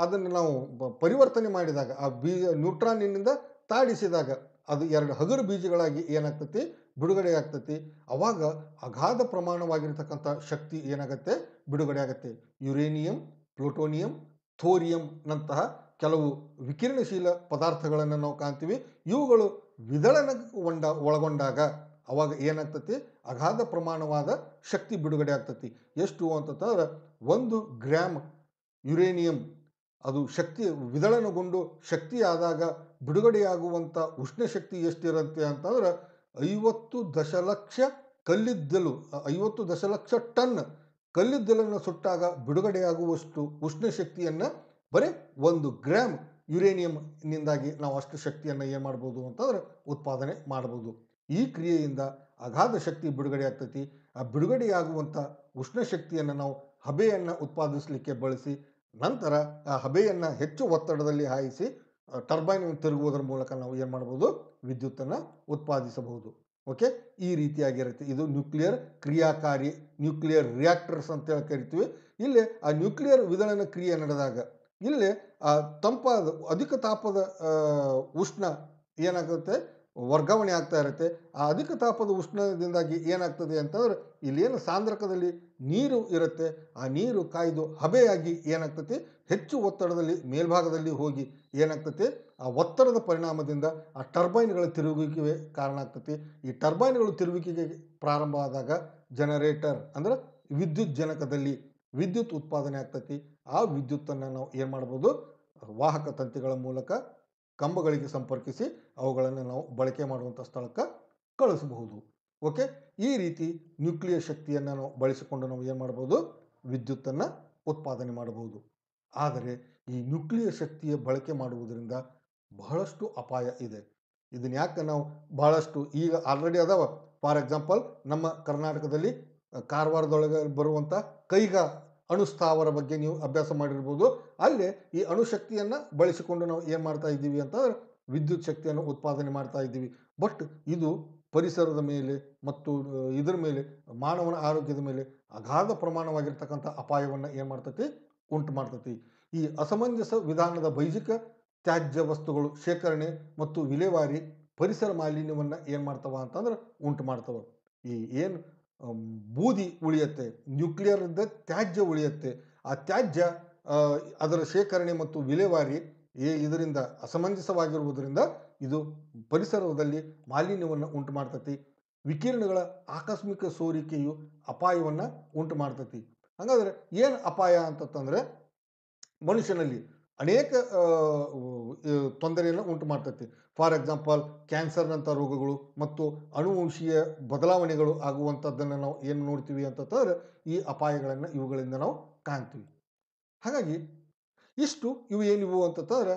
ಅದನ್ನು ನಾವು ಪರಿವರ್ತನೆ ಮಾಡಿದಾಗ ಆ ಬೀಜ ನ್ಯೂಟ್ರಾನಿನಿಂದ ತಾಡಿಸಿದಾಗ ಅದು 2 ಹಗುರು ಬೀಜಗಳಾಗಿ ಏನಾಗ್ತತಿ, ಬಿಡುಗಡೆ ಆಗ್ತತಿ. ಅವಾಗ ಅಗಾಧ ಪ್ರಮಾಣವಾಗಿರ್ತಕ್ಕಂಥ ಶಕ್ತಿ ಏನಾಗುತ್ತೆ, ಬಿಡುಗಡೆ ಆಗುತ್ತೆ. ಯುರೇನಿಯಂ, ಪ್ಲೂಟೋನಿಯಂ, ಥೋರಿಯಂನಂತಹ ಕೆಲವು ವಿಕಿರಣಶೀಲ ಪದಾರ್ಥಗಳನ್ನು ನಾವು ಕಾಣ್ತೀವಿ. ಇವುಗಳು ವಿದಳನ ಒಳಗೊಂಡಾಗ ಅವಾಗ ಏನಾಗ್ತತಿ, ಅಗಾಧ ಪ್ರಮಾಣವಾದ ಶಕ್ತಿ ಬಿಡುಗಡೆ ಆಗ್ತತಿ. ಎಷ್ಟು ಅಂತಂದ್ರೆ 1 ಗ್ರಾಮ್ ಯುರೇನಿಯಂ ಅದು ಶಕ್ತಿ ವಿದಳನಗೊಂಡು ಶಕ್ತಿ ಆದಾಗ ಬಿಡುಗಡೆಯಾಗುವಂಥ ಉಷ್ಣ ಶಕ್ತಿ ಎಷ್ಟಿರುತ್ತೆ ಅಂತಂದ್ರೆ 50 ದಶಲಕ್ಷ ಕಲ್ಲಿದ್ದಲು, 50 ದಶಲಕ್ಷ ಟನ್ ಕಲ್ಲಿದ್ದಲನ್ನು ಸುಟ್ಟಾಗ ಬಿಡುಗಡೆಯಾಗುವಷ್ಟು ಉಷ್ಣ ಶಕ್ತಿಯನ್ನು ಬರೀ 1 ಗ್ರಾಮ್ ಯುರೇನಿಯಂನಿಂದಾಗಿ ನಾವು ಅಷ್ಟು ಶಕ್ತಿಯನ್ನು ಏನು ಮಾಡ್ಬೋದು ಅಂತಂದ್ರೆ ಉತ್ಪಾದನೆ ಮಾಡ್ಬೋದು. ಈ ಕ್ರಿಯೆಯಿಂದ ಅಗಾಧ ಶಕ್ತಿ ಬಿಡುಗಡೆ ಆಗ್ತೈತಿ. ಆ ಬಿಡುಗಡೆಯಾಗುವಂಥ ಉಷ್ಣ ಶಕ್ತಿಯನ್ನು ನಾವು ಹಬೆಯನ್ನು ಉತ್ಪಾದಿಸಲಿಕ್ಕೆ ಬಳಸಿ ನಂತರ ಆ ಹಬೆಯನ್ನು ಹೆಚ್ಚು ಒತ್ತಡದಲ್ಲಿ ಹಾಯಿಸಿ ಟರ್ಬೈನ್ ತಿರುಗುವುದರ ಮೂಲಕ ನಾವು ಏನು ಮಾಡ್ಬೋದು, ವಿದ್ಯುತ್ತನ್ನು ಉತ್ಪಾದಿಸಬಹುದು. ಓಕೆ, ಈ ರೀತಿಯಾಗಿರುತ್ತೆ. ಇದು ನ್ಯೂಕ್ಲಿಯರ್ ಕ್ರಿಯಾಕಾರಿ, ನ್ಯೂಕ್ಲಿಯರ್ ರಿಯಾಕ್ಟರ್ಸ್ ಅಂತೇಳಿ ಕರಿತೀವಿ. ಇಲ್ಲಿ ಆ ನ್ಯೂಕ್ಲಿಯರ್ ವಿದಳನ ಕ್ರಿಯೆ ನಡೆದಾಗ ಇಲ್ಲಿ ಆ ತಂಪಾದ ಅಧಿಕ ತಾಪದ ಉಷ್ಣ ಏನಾಗುತ್ತೆ ವರ್ಗಾವಣೆ ಆಗ್ತಾ ಇರುತ್ತೆ. ಆ ಅಧಿಕ ತಾಪದ ಉಷ್ಣದಿಂದಾಗಿ ಏನಾಗ್ತದೆ ಅಂತಂದ್ರೆ ಇಲ್ಲೇನು ಸಾಂದ್ರಕದಲ್ಲಿ ನೀರು ಇರುತ್ತೆ, ಆ ನೀರು ಕಾಯ್ದು ಹಬೆಯಾಗಿ ಏನಾಗ್ತತಿ ಹೆಚ್ಚು ಒತ್ತಡದಲ್ಲಿ ಮೇಲ್ಭಾಗದಲ್ಲಿ ಹೋಗಿ ಏನಾಗ್ತತಿ ಆ ಒತ್ತಡದ ಪರಿಣಾಮದಿಂದ ಆ ಟರ್ಬೈನ್ಗಳ ತಿರುಗುವಿಕೆ ಕಾರಣ ಆಗ್ತತಿ. ಈ ಟರ್ಬೈನ್ಗಳು ತಿರುಗುವಿಕೆಗೆ ಪ್ರಾರಂಭ ಆದಾಗ ಜನರೇಟರ್ ಅಂದ್ರೆ ವಿದ್ಯುತ್ ಜನಕದಲ್ಲಿ ವಿದ್ಯುತ್ ಉತ್ಪಾದನೆ ಆಗ್ತತಿ. ಆ ವಿದ್ಯುತ್ತನ್ನು ನಾವು ಏನು ಮಾಡ್ಬೋದು, ವಾಹಕ ತಂತಿಗಳ ಮೂಲಕ ಕಂಬಗಳಿಗೆ ಸಂಪರ್ಕಿಸಿ ಅವುಗಳನ್ನು ನಾವು ಬಳಕೆ ಮಾಡುವಂಥ ಸ್ಥಳಕ್ಕೆ ಕಳಿಸಬಹುದು. ಓಕೆ, ಈ ರೀತಿ ನ್ಯೂಕ್ಲಿಯರ್ ಶಕ್ತಿಯನ್ನು ನಾವು ಬಳಸಿಕೊಂಡು ನಾವು ಏನು ಮಾಡ್ಬೋದು, ವಿದ್ಯುತ್ತನ್ನು ಉತ್ಪಾದನೆ ಮಾಡಬಹುದು. ಆದರೆ ಈ ನ್ಯೂಕ್ಲಿಯರ್ ಶಕ್ತಿಯ ಬಳಕೆ ಮಾಡುವುದರಿಂದ ಬಹಳಷ್ಟು ಅಪಾಯ ಇದೆ. ಇದನ್ನ ಯಾಕೆ ನಾವು ಬಹಳಷ್ಟು ಈಗ ಆಲ್ರೆಡಿ ಅದಾವ. ಫಾರ್ ಎಕ್ಸಾಂಪಲ್ ನಮ್ಮ ಕರ್ನಾಟಕದಲ್ಲಿ ಕಾರವಾರದೊಳಗೆ ಬರುವಂಥ ಕೈಗಾ ಅಣುಸ್ಥಾವರ ಬಗ್ಗೆ ನೀವು ಅಭ್ಯಾಸ ಮಾಡಿರ್ಬೋದು. ಅಲ್ಲೇ ಈ ಅಣುಶಕ್ತಿಯನ್ನು ಬಳಸಿಕೊಂಡು ನಾವು ಏನು ಮಾಡ್ತಾ ಇದ್ದೀವಿ ಅಂತಂದ್ರೆ ವಿದ್ಯುತ್ ಶಕ್ತಿಯನ್ನು ಉತ್ಪಾದನೆ ಮಾಡ್ತಾ ಇದ್ದೀವಿ. ಬಟ್ ಇದು ಪರಿಸರದ ಮೇಲೆ ಮತ್ತು ಇದರ ಮೇಲೆ ಮಾನವನ ಆರೋಗ್ಯದ ಮೇಲೆ ಅಗಾಧ ಪ್ರಮಾಣವಾಗಿರ್ತಕ್ಕಂಥ ಅಪಾಯವನ್ನು ಏನು ಮಾಡ್ತತಿ, ಉಂಟು ಮಾಡ್ತತಿ. ಈ ಅಸಮಂಜಸ ವಿಧಾನದ ಬೈಜಿಕ ತ್ಯಾಜ್ಯ ವಸ್ತುಗಳು ಶೇಖರಣೆ ಮತ್ತು ವಿಲೇವಾರಿ ಪರಿಸರ ಮಾಲಿನ್ಯವನ್ನು ಏನು ಮಾಡ್ತವ ಅಂತಂದ್ರೆ ಉಂಟು ಮಾಡ್ತವ. ಈ ಏನು ಬೂದಿ ಉಳಿಯುತ್ತೆ, ನ್ಯೂಕ್ಲಿಯರ್ದ ತ್ಯಾಜ್ಯ ಉಳಿಯುತ್ತೆ. ಆ ತ್ಯಾಜ್ಯ ಅದರ ಶೇಖರಣೆ ಮತ್ತು ವಿಲೇವಾರಿ ಇದರಿಂದ ಅಸಮಂಜಸವಾಗಿರುವುದರಿಂದ ಇದು ಪರಿಸರದಲ್ಲಿ ಮಾಲಿನ್ಯವನ್ನು ಉಂಟು ಮಾಡ್ತತಿ. ವಿಕಿರಣಗಳ ಆಕಸ್ಮಿಕ ಸೋರಿಕೆಯು ಅಪಾಯವನ್ನು ಉಂಟು ಮಾಡ್ತತಿ. ಹಾಗಾದ್ರೆ ಏನು ಅಪಾಯ ಅಂತಂದ್ರೆ ಮನುಷ್ಯನಲ್ಲಿ ಅನೇಕ ತೊಂದರೆಯನ್ನು ಉಂಟು ಮಾಡ್ತತಿ. ಫಾರ್ ಎಕ್ಸಾಂಪಲ್ ಕ್ಯಾನ್ಸರ್ನಂಥ ರೋಗಗಳು ಮತ್ತು ಅನುವಂಶೀಯ ಬದಲಾವಣೆಗಳು ಆಗುವಂಥದ್ದನ್ನು ನಾವು ಏನು ನೋಡ್ತೀವಿ ಅಂತಂದ್ರೆ ಈ ಅಪಾಯಗಳನ್ನು ಇವುಗಳಿಂದ ನಾವು ಕಾಣ್ತೀವಿ. ಹಾಗಾಗಿ ಇಷ್ಟು ಇವು ಏನಿವು ಅಂತಂದ್ರೆ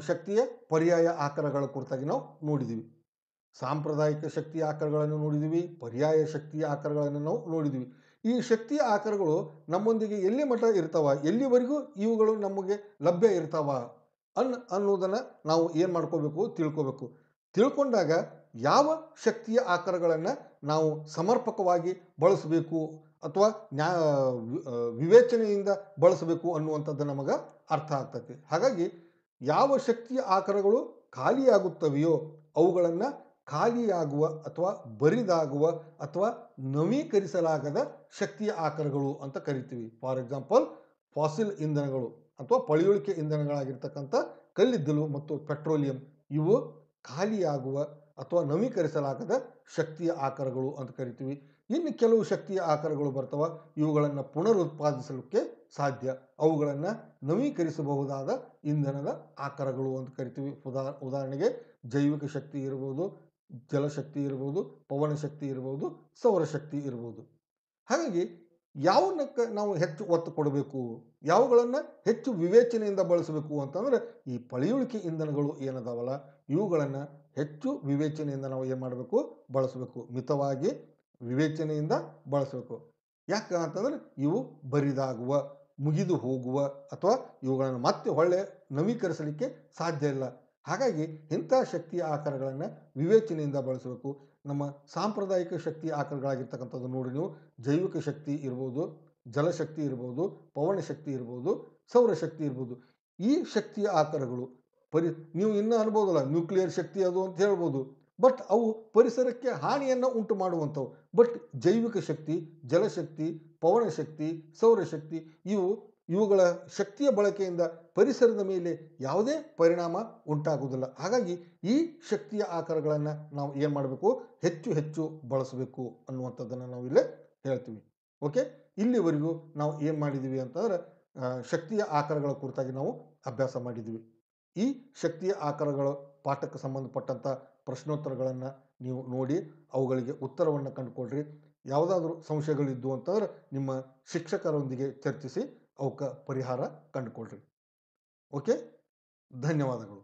ಶಕ್ತಿಯ ಪರ್ಯಾಯ ಆಕಾರಗಳ ಕುರಿತಾಗಿ ನಾವು ನೋಡಿದ್ದೀವಿ. ಸಾಂಪ್ರದಾಯಿಕ ಶಕ್ತಿಯ ಆಕಾರಗಳನ್ನು ನೋಡಿದ್ದೀವಿ, ಪರ್ಯಾಯ ಶಕ್ತಿಯ ಆಕಾರಗಳನ್ನು ನಾವು ನೋಡಿದ್ದೀವಿ. ಈ ಶಕ್ತಿಯ ಆಕಾರಗಳು ನಮ್ಮೊಂದಿಗೆ ಎಲ್ಲಿ ಮಟ್ಟ ಇರ್ತಾವ, ಎಲ್ಲಿವರೆಗೂ ಇವುಗಳು ನಮಗೆ ಲಭ್ಯ ಇರ್ತಾವ ಅನ್ನೋದನ್ನು ನಾವು ಏನು ಮಾಡ್ಕೋಬೇಕು, ತಿಳ್ಕೋಬೇಕು. ತಿಳ್ಕೊಂಡಾಗ ಯಾವ ಶಕ್ತಿಯ ಆಕಾರಗಳನ್ನು ನಾವು ಸಮರ್ಪಕವಾಗಿ ಬಳಸಬೇಕು ಅಥವಾ ವಿವೇಚನೆಯಿಂದ ಬಳಸಬೇಕು ಅನ್ನುವಂಥದ್ದು ನಮಗೆ ಅರ್ಥ ಆಗ್ತದೆ. ಹಾಗಾಗಿ ಯಾವ ಶಕ್ತಿಯ ಆಕಾರಗಳು ಖಾಲಿಯಾಗುತ್ತವೆಯೋ ಅವುಗಳನ್ನು ಖಾಲಿಯಾಗುವ ಅಥವಾ ಬರಿದಾಗುವ ಅಥವಾ ನವೀಕರಿಸಲಾಗದ ಶಕ್ತಿಯ ಆಕಾರಗಳು ಅಂತ ಕರಿತೀವಿ. ಫಾರ್ ಎಕ್ಸಾಂಪಲ್ ಫಾಸಿಲ್ ಇಂಧನಗಳು ಅಥವಾ ಪಳೆಯುಳಿಕೆ ಇಂಧನಗಳಾಗಿರ್ತಕ್ಕಂಥ ಕಲ್ಲಿದ್ದಲು ಮತ್ತು ಪೆಟ್ರೋಲಿಯಂ ಇವು ಖಾಲಿಯಾಗುವ ಅಥವಾ ನವೀಕರಿಸಲಾಗದ ಶಕ್ತಿಯ ಆಕಾರಗಳು ಅಂತ ಕರಿತೀವಿ. ಇನ್ನು ಕೆಲವು ಶಕ್ತಿಯ ಆಕಾರಗಳು ಬರ್ತವ, ಇವುಗಳನ್ನು ಪುನರುತ್ಪಾದಿಸಲಿಕ್ಕೆ ಸಾಧ್ಯ, ಅವುಗಳನ್ನು ನವೀಕರಿಸಬಹುದಾದ ಇಂಧನದ ಆಕಾರಗಳು ಅಂತ ಕರಿತೀವಿ. ಉದಾಹರಣೆಗೆ ಜೈವಿಕ ಶಕ್ತಿ ಇರ್ಬೋದು, ಜಲಶಕ್ತಿ ಇರ್ಬೋದು, ಪವನ ಶಕ್ತಿ ಇರ್ಬೋದು, ಸೌರಶಕ್ತಿ ಇರ್ಬೋದು. ಹಾಗಾಗಿ ಯಾವನ್ನಕ್ಕೆ ನಾವು ಹೆಚ್ಚು ಒತ್ತು ಕೊಡಬೇಕು, ಯಾವುಗಳನ್ನು ಹೆಚ್ಚು ವಿವೇಚನೆಯಿಂದ ಬಳಸಬೇಕು ಅಂತಂದ್ರೆ ಈ ಪಳೆಯುಳಿಕೆ ಇಂಧನಗಳು ಏನದಾವಲ್ಲ ಇವುಗಳನ್ನು ಹೆಚ್ಚು ವಿವೇಚನೆಯಿಂದ ನಾವು ಏನು ಮಾಡಬೇಕು, ಬಳಸಬೇಕು. ಮಿತವಾಗಿ ವಿವೇಚನೆಯಿಂದ ಬಳಸಬೇಕು. ಯಾಕೆ ಅಂತಂದ್ರೆ ಇವು ಬರಿದಾಗುವ, ಮುಗಿದು ಹೋಗುವ ಅಥವಾ ಇವುಗಳನ್ನು ಮತ್ತೆ ಹೊಳ್ಳೆ ನವೀಕರಿಸಲಿಕ್ಕೆ ಸಾಧ್ಯ ಇಲ್ಲ. ಹಾಗಾಗಿ ಇಂಥ ಶಕ್ತಿಯ ಆಕಾರಗಳನ್ನು ವಿವೇಚನೆಯಿಂದ ಬಳಸಬೇಕು. ನಮ್ಮ ಸಾಂಪ್ರದಾಯಿಕ ಶಕ್ತಿಯ ಆಕಾರಗಳಾಗಿರ್ತಕ್ಕಂಥದ್ದು ನೋಡಿ ನೀವು, ಜೈವಿಕ ಶಕ್ತಿ ಇರ್ಬೋದು, ಜಲಶಕ್ತಿ ಇರ್ಬೋದು, ಪವನ ಶಕ್ತಿ ಇರ್ಬೋದು, ಸೌರಶಕ್ತಿ ಇರ್ಬೋದು. ಈ ಶಕ್ತಿಯ ಆಕಾರಗಳು ನೀವು ಇನ್ನೂ ಅನ್ಬೋದಲ್ಲ ನ್ಯೂಕ್ಲಿಯರ್ ಶಕ್ತಿ ಅದು ಅಂತ ಹೇಳ್ಬೋದು. ಬಟ್ ಅವು ಪರಿಸರಕ್ಕೆ ಹಾನಿಯನ್ನು ಉಂಟು ಮಾಡುವಂಥವು. ಬಟ್ ಜೈವಿಕ ಶಕ್ತಿ, ಜಲಶಕ್ತಿ, ಪವನ ಶಕ್ತಿ, ಸೌರಶಕ್ತಿ ಇವುಗಳ ಶಕ್ತಿಯ ಬಳಕೆಯಿಂದ ಪರಿಸರದ ಮೇಲೆ ಯಾವುದೇ ಪರಿಣಾಮ ಉಂಟಾಗುವುದಿಲ್ಲ. ಹಾಗಾಗಿ ಈ ಶಕ್ತಿಯ ಆಕಾರಗಳನ್ನು ನಾವು ಏನು ಮಾಡಬೇಕು, ಹೆಚ್ಚು ಹೆಚ್ಚು ಬಳಸಬೇಕು ಅನ್ನುವಂಥದ್ದನ್ನು ನಾವು ಇಲ್ಲೇ ಹೇಳ್ತೀವಿ. ಓಕೆ, ಇಲ್ಲಿವರೆಗೂ ನಾವು ಏನು ಮಾಡಿದ್ದೀವಿ ಅಂತಂದ್ರೆ ಶಕ್ತಿಯ ಆಕಾರಗಳ ಕುರಿತಾಗಿ ನಾವು ಅಭ್ಯಾಸ ಮಾಡಿದ್ದೀವಿ. ಈ ಶಕ್ತಿಯ ಆಕಾರಗಳ ಪಾಠಕ್ಕೆ ಸಂಬಂಧಪಟ್ಟಂಥ ಪ್ರಶ್ನೋತ್ತರಗಳನ್ನು ನೀವು ನೋಡಿ ಅವುಗಳಿಗೆ ಉತ್ತರವನ್ನು ಕಂಡುಕೊಳ್ರಿ. ಯಾವುದಾದ್ರೂ ಸಂಶಯಗಳಿದ್ದು ಅಂತಂದ್ರೆ ನಿಮ್ಮ ಶಿಕ್ಷಕರೊಂದಿಗೆ ಚರ್ಚಿಸಿ ಅವಕ್ಕೆ ಪರಿಹಾರ ಕಂಡುಕೊಳ್ರಿ. ಓಕೆ, ಧನ್ಯವಾದಗಳು.